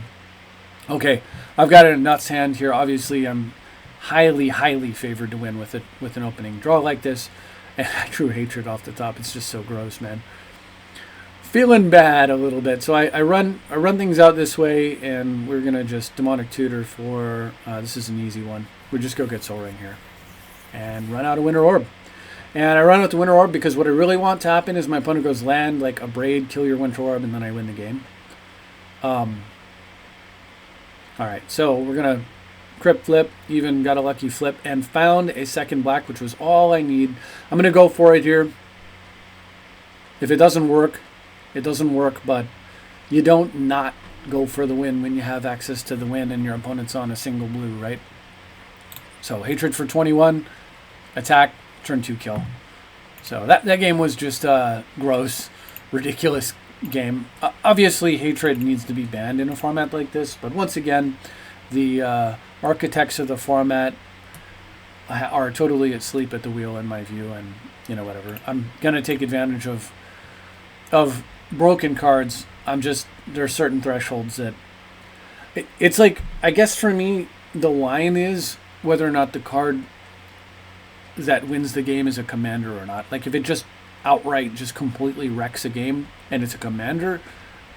okay, I've got a nuts hand here. Obviously, I'm highly favored to win with it with an opening draw like this. And I drew Hatred off the top. It's just so gross, man. Feeling bad a little bit. So I run things out this way, and we're gonna just Demonic Tutor for this is an easy one. We just go get Soul Ring here, and run out a Winter Orb. And I run out the Winter Orb because what I really want to happen is my opponent goes land like a Braid, kill your Winter Orb, and then I win the game. All right, so we're gonna Crypt flip, even got a lucky flip, and found a second black, which was all I need. I'm gonna go for it here. If it doesn't work, it doesn't work, but you don't not go for the win when you have access to the win and your opponent's on a single blue, right? So Hatred for 21, attack, turn 2 kill. So that game was just a gross, ridiculous game. Obviously, Hatred needs to be banned in a format like this, but once again, the architects of the format are totally asleep at the wheel in my view, and you know, whatever. I'm gonna take advantage of broken cards. There are certain thresholds that it's like, I guess for me the line is whether or not the card that wins the game is a commander or not. Like if it just outright just completely wrecks a game and it's a commander,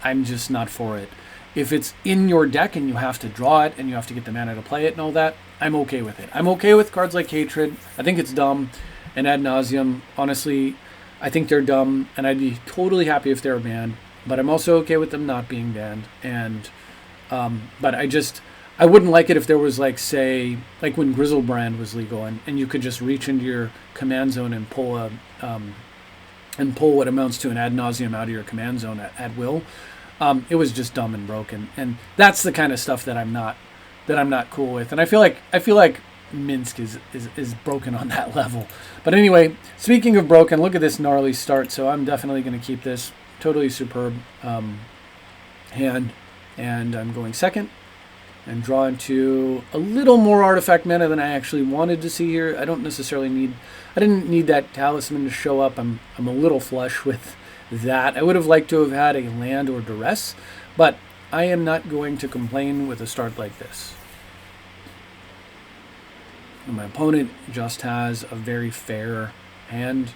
I'm just not for it. If it's in your deck and you have to draw it and you have to get the mana to play it and all that, I'm okay with it. I'm okay with cards like Hatred. I think it's dumb and ad nauseum. Honestly, I think they're dumb, and I'd be totally happy if they were banned. But I'm also okay with them not being banned. And but I wouldn't like it if there was like, say, like when Grizzlebrand was legal and you could just reach into your command zone and pull what amounts to an ad nauseum out of your command zone at will. It was just dumb and broken, and that's the kind of stuff that I'm not cool with. And I feel like Minsk is broken on that level. But anyway, speaking of broken, look at this gnarly start. So I'm definitely going to keep this totally superb hand, and I'm going second and draw into a little more artifact mana than I actually wanted to see here. I didn't need that talisman to show up. I'm a little flush with that. I would have liked to have had a land or duress, but I am not going to complain with a start like this. And my opponent just has a very fair hand,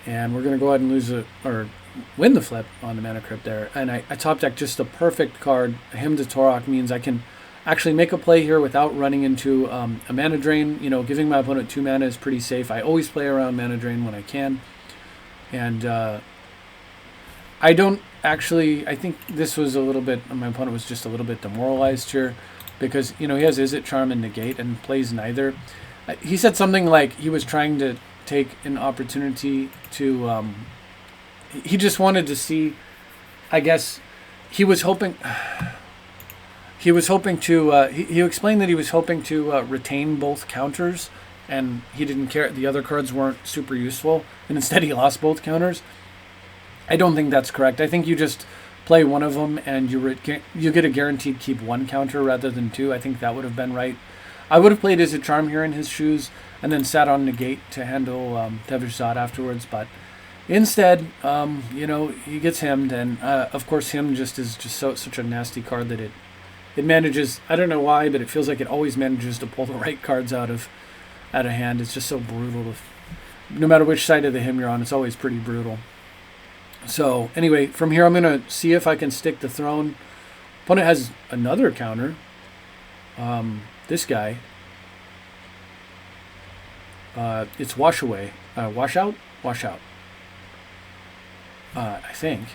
and we're going to go ahead and win the flip on the Mana Crypt there. And I top deck just a perfect card. Hymn to Torok means I can actually make a play here without running into a mana drain. You know, giving my opponent 2 mana is pretty safe. I always play around mana drain when I can. And I think this was a little bit, my opponent was just a little bit demoralized here because, you know, he has Izzet, Charm, and Negate and plays neither. He said something like he was trying to take an opportunity to, he just wanted to see, I guess, he explained that he was hoping to retain both counters and he didn't care. The other cards weren't super useful, and instead he lost both counters. I don't think that's correct. I think you just play one of them, and you get a guaranteed keep one counter rather than two. I think that would have been right. I would have played as a Charm here in his shoes, and then sat on Negate to handle Bullszat afterwards, but instead, he gets hemmed, and of course him is just such a nasty card that it manages, I don't know why, but it feels like it always manages to pull the right cards out of hand. It's just so brutal. No matter which side of the hem you're on, it's always pretty brutal. So anyway, from here I'm going to see if I can stick the throne. Opponent has another counter. This guy. It's wash away. Wash out? Wash out. I think.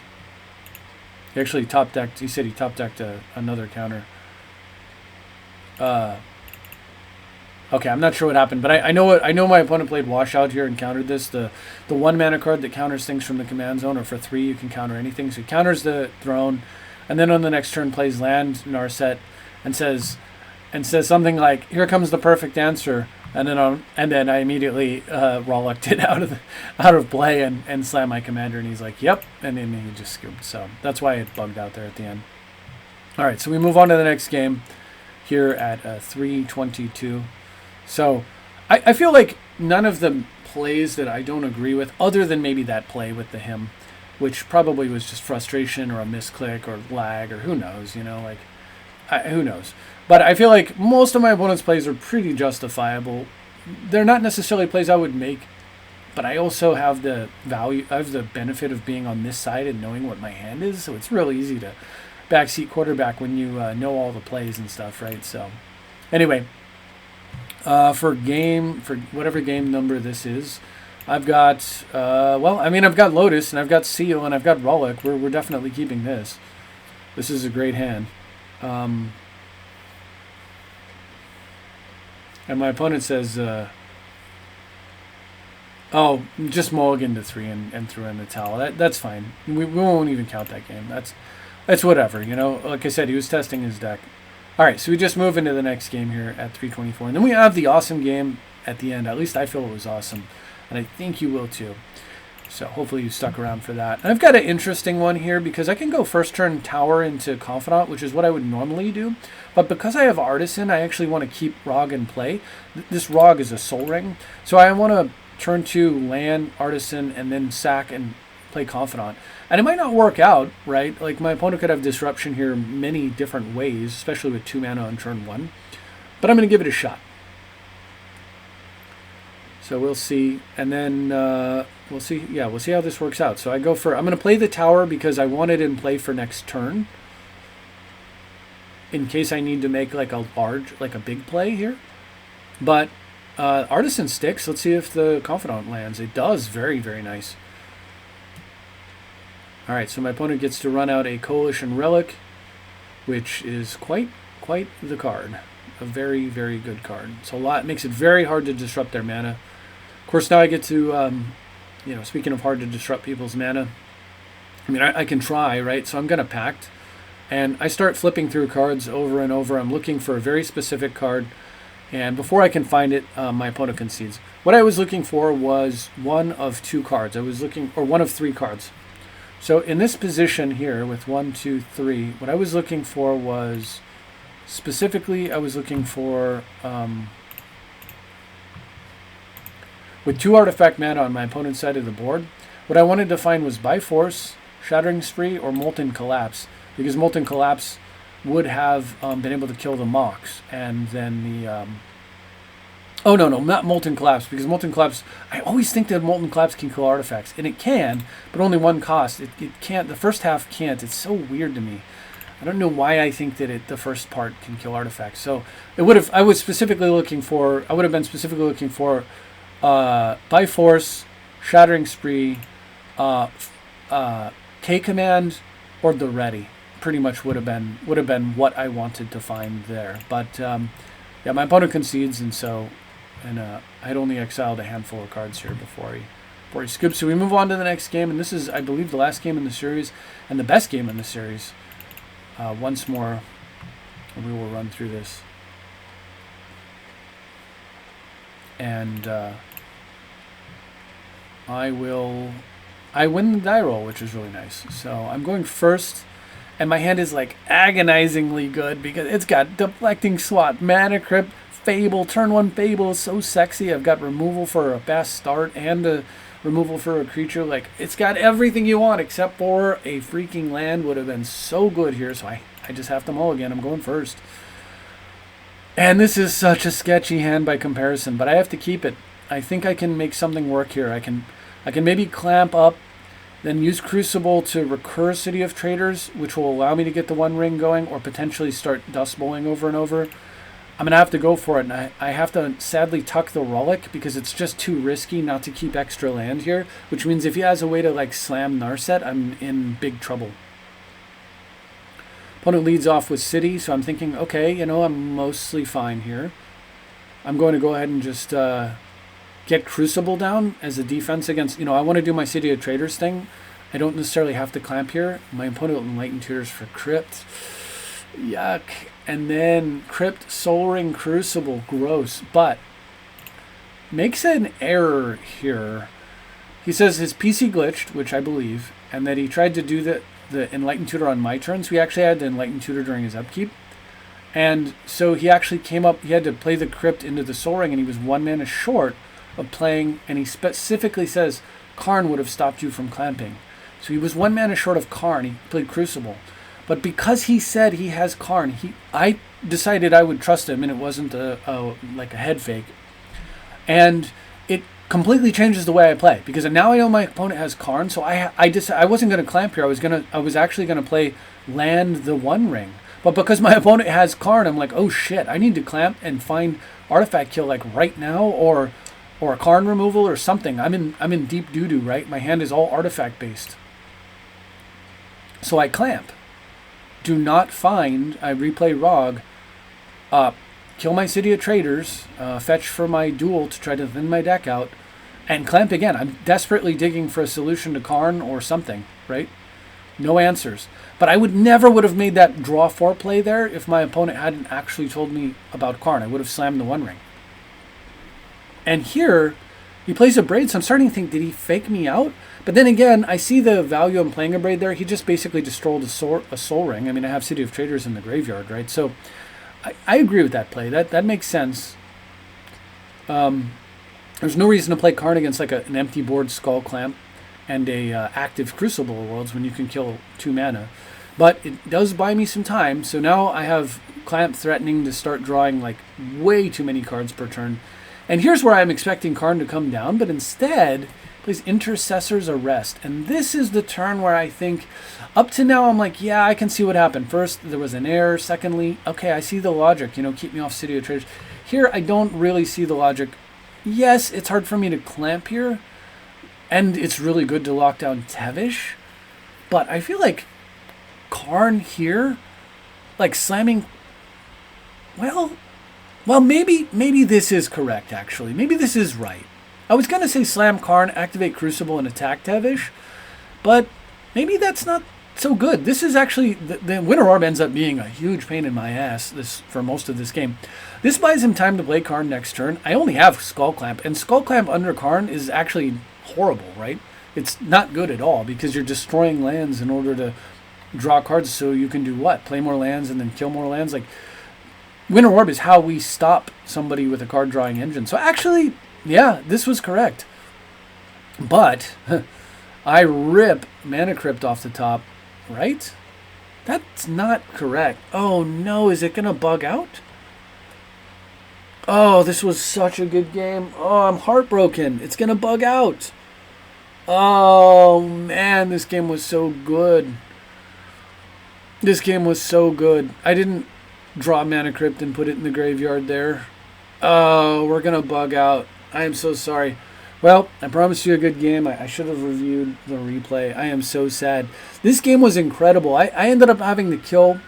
He actually top decked. He said he top decked another counter. Okay, I'm not sure what happened, but I know my opponent played washout here and countered this. The 1 mana card that counters things from the command zone, or for 3 you can counter anything. So he counters the throne, and then on the next turn plays land Narset and says something like, "Here comes the perfect answer." And then I immediately rollicked it out of play and slammed my commander, and he's like, "Yep," and then he just scooped. So that's why it bugged out there at the end. All right, so we move on to the next game here at 3:22. So I feel like none of the plays that I don't agree with, other than maybe that play with the him, which probably was just frustration or a misclick or lag or who knows, who knows. But I feel like most of my opponent's plays are pretty justifiable. They're not necessarily plays I would make, but I also have the benefit of being on this side and knowing what my hand is, so it's real easy to backseat quarterback when you know all the plays and stuff, right? So anyway, for whatever game number this is, I've got I've got Lotus and I've got Seal and I've got Rollick. We're definitely keeping this. This is a great hand. And my opponent says, just mulligan to 3 and threw in the towel. That's fine. We won't even count that game. That's whatever, Like I said, he was testing his deck. All right, so we just move into the next game here at 3:24. And then we have the awesome game at the end. At least I feel it was awesome. And I think you will too. So hopefully you stuck around for that. And I've got an interesting one here because I can go first turn Tower into Confidant, which is what I would normally do. But because I have Artisan, I actually want to keep Rog in play. This Rog is a Soul Ring. So I want to turn 2, land, Artisan, and then sack and play Confidant. And it might not work out, right? Like my opponent could have Disruption here many different ways, especially with 2 mana on turn 1. But I'm going to give it a shot. So we'll see, and then we'll see. Yeah, we'll see how this works out. So I'm going to play the Tower because I want it in play for next turn, in case I need to make like a big play here. But Artisan sticks. Let's see if the Confidant lands. It does. Very, very nice. All right, so my opponent gets to run out a Coalition Relic, which is quite the card. A very, very good card. So it makes it very hard to disrupt their mana. Of course, now I get to, speaking of hard to disrupt people's mana, I mean, I can try, right? So I'm going to Pact, and I start flipping through cards over and over. I'm looking for a very specific card, and before I can find it, my opponent concedes. What I was looking for was one of 2 cards. One of 3 cards. So in this position here with 1, 2, 3, what I was looking for was, specifically, I was looking for, with 2 artifact mana on my opponent's side of the board, what I wanted to find was by Force, Shattering Spree, or Molten Collapse, because Molten Collapse would have been able to kill the Mox, and then the, oh no, not Molten Collapse, because Molten Collapse, I always think that Molten Collapse can kill artifacts, and it can, but only 1 cost. It can't, the first half can't. It's so weird to me. I don't know why I think that the first part can kill artifacts. So I would have been specifically looking for by Force, Shattering Spree, K Command, or the Ready. Pretty much would have been what I wanted to find there. But yeah, my opponent concedes, and I'd only exiled a handful of cards here before he scoops. So we move on to the next game, and this is, I believe, the last game in the series and the best game in the series. Once more, we will run through this. and I win the die roll, which is really nice. So I'm going first, and my hand is like agonizingly good because it's got deflecting swat, mana crypt, fable, turn 1 fable is so sexy. I've got removal for a fast start and a removal for a creature. Like, it's got everything you want except for a freaking land. Would have been so good here, so I just have to mulligan. I'm going first. And this is such a sketchy hand by comparison, but I have to keep it. I think I can make something work here. I can maybe clamp up, then use Crucible to recur City of Traders, which will allow me to get the 1 ring going, or potentially start Dust Bowling over and over. I'm going to have to go for it, and I have to sadly tuck the Relic because it's just too risky not to keep extra land here, which means if he has a way to like slam Narset, I'm in big trouble. Opponent leads off with City, so I'm thinking, okay, you know, I'm mostly fine here. I'm going to go ahead and just get Crucible down as a defense against, you know, I want to do my City of Traders thing. I don't necessarily have to clamp here. My opponent will Enlighten Tutors for Crypt. Yuck. And then Crypt, Soul Ring, Crucible. Gross. But makes an error here. He says his PC glitched, which I believe, and that he tried to do the Enlighten Tutor on my turn. So he actually had to Enlighten Tutor during his upkeep. And so he actually came up, he had to play the Crypt into the Soul Ring, and he was 1 mana short of playing, and he specifically says Karn would have stopped you from clamping. So he was 1 mana short of Karn. He played Crucible. But because he said he has Karn, I decided I would trust him, and it wasn't like a head fake. And it completely changes the way I play, because now I know my opponent has Karn, so I wasn't going to clamp here. I was actually going to play land the 1 ring. But because my opponent has Karn, I'm like, oh shit, I need to clamp and find artifact kill like right now, or a Karn removal or something. I'm in deep doo-doo, right? My hand is all artifact based. So I clamp. Do not find, I replay Rog, kill my City of Traders, fetch for my duel to try to thin my deck out, and clamp again. I'm desperately digging for a solution to Karn or something, right? No answers. But I would have made that draw 4 play there if my opponent hadn't actually told me about Karn. I would have slammed the 1 ring. And here, he plays a Braid, so I'm starting to think, did he fake me out? But then again, I see the value in playing a Braid there. He just basically destroyed a soul ring. I mean, I have City of Traders in the graveyard, right? So I agree with that play. That makes sense. There's no reason to play Karn against like an empty board Skull Clamp and a active Crucible of Worlds when you can kill 2 mana. But it does buy me some time. So now I have Clamp threatening to start drawing like way too many cards per turn. And here's where I'm expecting Karn to come down, but instead plays Intercessor's Arrest. And this is the turn where I think, up to now, I'm like, yeah, I can see what happened. First, there was an error. Secondly, okay, I see the logic, you know, keep me off City of Traders. Here, I don't really see the logic. Yes, it's hard for me to clamp here, and it's really good to lock down Tevish, but I feel like Karn here, like slamming, well, maybe this is correct, actually. Maybe this is right. I was going to say slam Karn, activate Crucible, and attack Tevish, but maybe that's not so good. This is actually, the Winter Orb ends up being a huge pain in my ass for most of this game. This buys him time to play Karn next turn. I only have Skull Clamp, and Skull Clamp under Karn is actually horrible, right? It's not good at all, because you're destroying lands in order to draw cards so you can do what? Play more lands and then kill more lands? Like, Winter Orb is how we stop somebody with a card drawing engine. So actually, yeah, this was correct. But I rip Mana Crypt off the top, right? That's not correct. Oh no, is it going to bug out? Oh, this was such a good game. Oh, I'm heartbroken. It's going to bug out. Oh man, this game was so good. This game was so good. I didn't draw Mana Crypt and put it in the graveyard there. Oh, we're going to bug out. I am so sorry. Well, I promised you a good game. I should have reviewed the replay. I am so sad. This game was incredible. I ended up having to kill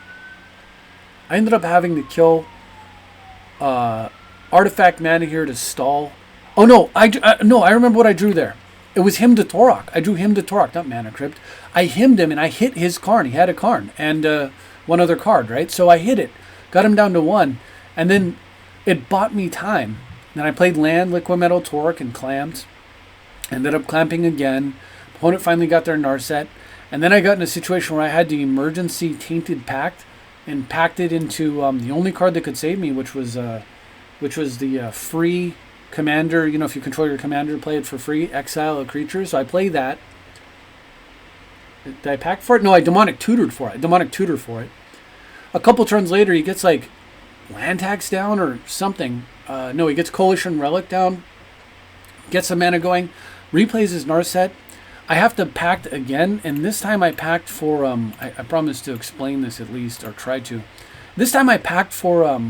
Artifact Mana here to stall. Oh no, I remember what I drew there. It was him to Torok. I drew him to Torok, not Mana Crypt. I himmed him and I hit his Karn. He had a Karn and one other card, right? So I hit it, got him down to 1, and then it bought me time. Then I played land, liquimetal, torque, and clamped. Ended up clamping again. Opponent finally got their Narset. And then I got in a situation where I had to emergency Tainted Pact and packed it into the only card that could save me, which was the free commander. You know, if you control your commander, play it for free. Exile a creature. So I play that. Did I pack for it? No, I demonic tutored for it. Demonic tutor for it. A couple turns later, he gets like land tax down or something. No, he gets Coalition Relic down. Gets some mana going. Replays his Narset. I have to pact again, and this time I packed for, I promised to explain this at least, or try to. This time I packed for,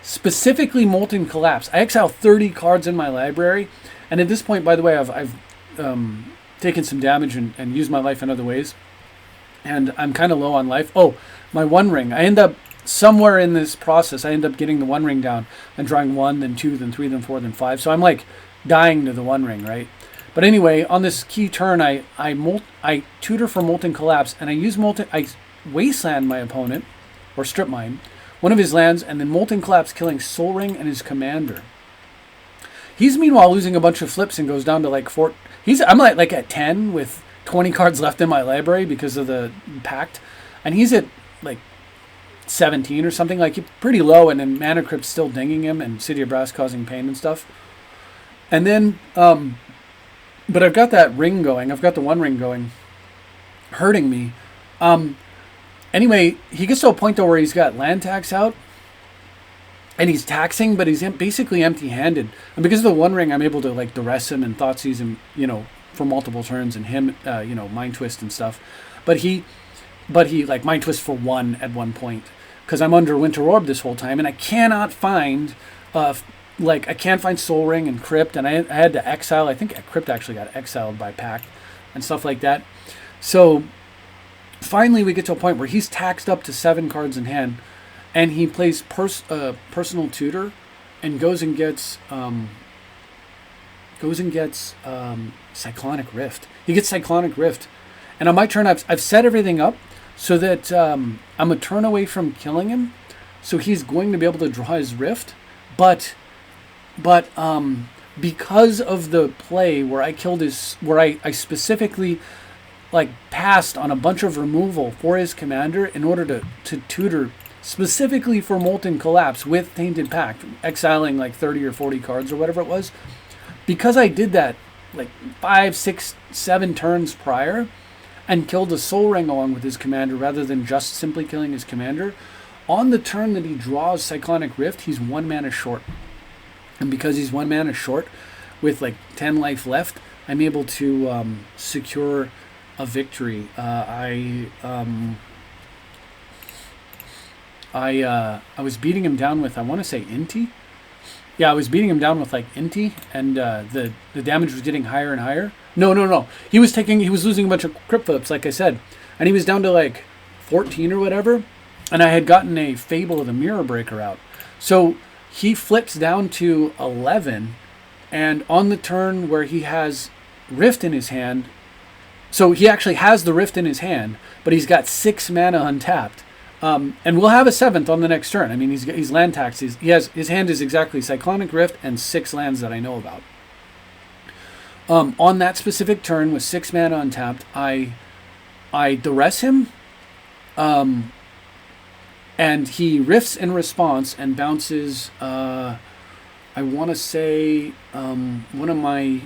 specifically Molten Collapse. I exile 30 cards in my library, and at this point, by the way, I've taken some damage and used my life in other ways, and I'm kind of low on life. Oh, my One Ring. I end up, somewhere in this process, I end up getting the One Ring down, and drawing 1, then 2, then 3, then 4, then 5. So I'm like dying to the One Ring, right? But anyway, on this key turn, I tutor for Molten Collapse, and I wasteland my opponent, or strip mine, one of his lands, and then Molten Collapse, killing Soul Ring and his commander. He's meanwhile losing a bunch of flips and goes down to like 4. I'm like at 10 with 20 cards left in my library because of the pact, and he's at like 17 or something, like pretty low, and then Mana Crypt's still dinging him, and City of Brass causing pain and stuff. And then but I've got that ring going. I've got the One Ring going, hurting me. Anyway, he gets to a point though where he's got land tax out, and he's taxing, but he's basically empty-handed. And because of the One Ring, I'm able to like duress him and Thoughtseize him, you know, for multiple turns, and him, you know, Mind Twist and stuff. But he like Mind Twist for 1 at one point because I'm under Winter Orb this whole time, and I cannot find I can't find Soul Ring and Crypt, and I had to exile. I think Crypt actually got exiled by Pact and stuff like that. So finally we get to a point where he's taxed up to 7 cards in hand, and he plays Personal Tutor and goes and gets Cyclonic Rift. He gets Cyclonic Rift. And on my turn, I've set everything up so that I'm a turn away from killing him. So he's going to be able to draw his Rift, but because of the play where I killed I specifically like passed on a bunch of removal for his commander in order to tutor specifically for Molten Collapse with Tainted Pact, exiling like 30 or 40 cards or whatever it was. Because I did that like 5, 6, 7 turns prior and killed a Soul Ring along with his commander rather than just simply killing his commander, on the turn that he draws Cyclonic Rift, he's 1 mana short. And because he's 1 mana short, with like 10 life left, I'm able to secure a victory. I was beating him down with, I want to say Inti. Yeah, I was beating him down with like Inti, and the damage was getting higher and higher. No. He was losing a bunch of Crypt Flips, like I said, and he was down to like 14 or whatever. And I had gotten a Fable of the Mirror Breaker out, so he flips down to 11, and on the turn where he has Rift in his hand, so he actually has the Rift in his hand, but he's got 6 mana untapped, and we'll have a 7th on the next turn. I mean, he's land taxed. His hand is exactly Cyclonic Rift and 6 lands that I know about. On that specific turn with 6 mana untapped, I duress him, and he rifts in response and bounces, I want to say, one of my,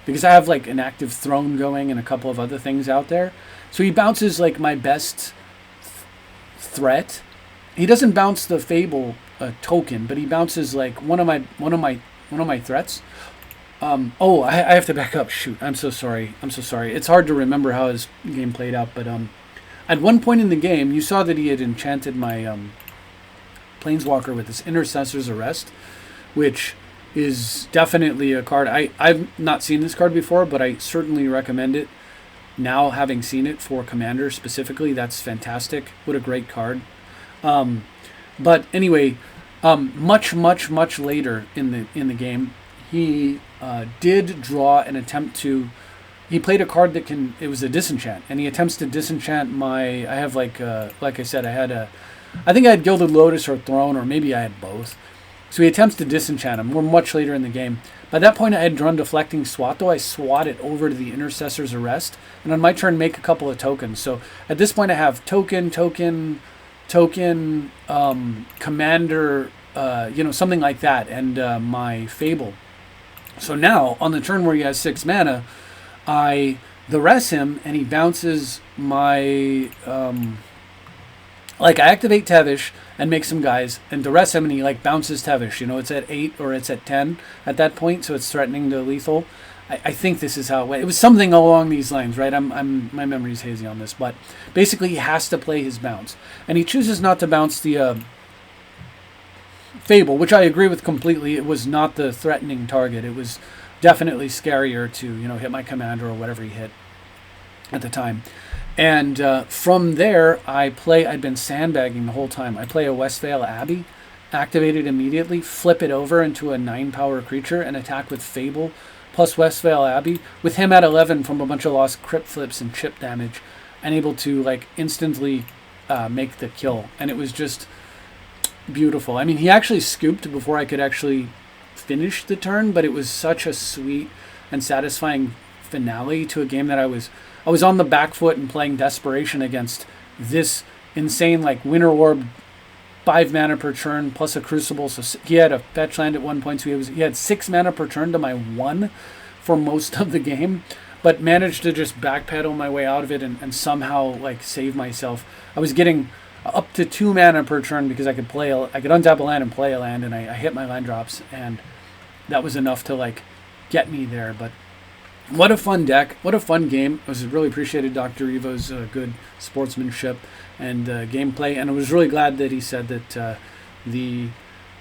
because I have like an active Throne going and a couple of other things out there. So he bounces like my best threat. He doesn't bounce the Fable token, but he bounces like one of my threats. I have to back up. Shoot, I'm so sorry. It's hard to remember how his game played out, but at one point in the game, you saw that he had enchanted my Planeswalker with this Intercessor's Arrest, which is definitely a card. I've not seen this card before, but I certainly recommend it. Now, having seen it for Commander specifically, that's fantastic. What a great card. But anyway, much later in the game, he did draw an attempt to. He played a card that it was a disenchant, and he attempts to disenchant my, I have like I said, I think I had Gilded Lotus or Throne, or maybe I had both. So he attempts to disenchant him. We're much later in the game. By that point, I had drawn Deflecting Swat, though. I swat it over to the Intercessor's Arrest, and on my turn, make a couple of tokens. So at this point, I have token, commander, something like that, and my Fable. So now, on the turn where he has 6 mana, I duress him, and he bounces my... I activate Tevish and make some guys, and duress him, and he bounces Tevish. It's at 8 or it's at 10 at that point, so it's threatening to lethal. I think this is how it went. It was something along these lines, right? My memory's hazy on this, but basically he has to play his bounce, and he chooses not to bounce the Fable, which I agree with completely. It was not the threatening target. It was definitely scarier to hit my commander or whatever he hit at the time. And from there, I'd been sandbagging the whole time. I play a Westvale Abbey, activate it immediately, flip it over into a 9-power creature, and attack with Fable plus Westvale Abbey, with him at 11 from a bunch of lost crypt flips and chip damage, and able to instantly make the kill. And it was just beautiful. I mean, he actually scooped before I could actually finish the turn, but it was such a sweet and satisfying finale to a game that I was on the back foot and playing Desperation against this insane Winter Orb, 5 mana per turn plus a Crucible. So he had a fetch land at one point, so he had 6 mana per turn to my 1 for most of the game, but managed to just backpedal my way out of it and somehow save myself. I was getting up to 2 mana per turn because I could untap a land and play a land, and I hit my land drops, and that was enough to get me there. But what a fun deck. What a fun game. I really appreciated Dr. DrEvo's good sportsmanship and gameplay. And I was really glad that he said that the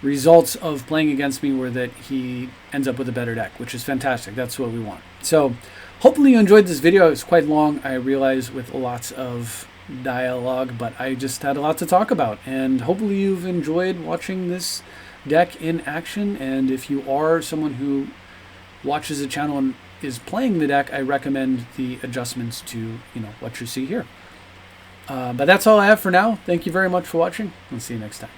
results of playing against me were that he ends up with a better deck, which is fantastic. That's what we want. So hopefully you enjoyed this video. It's quite long, I realize, with lots of dialogue, but I just had a lot to talk about. And hopefully you've enjoyed watching this deck in action. And if you are someone who watches the channel and is playing the deck, I recommend the adjustments to what you see here. But that's all I have for now. Thank you very much for watching, and see you next time.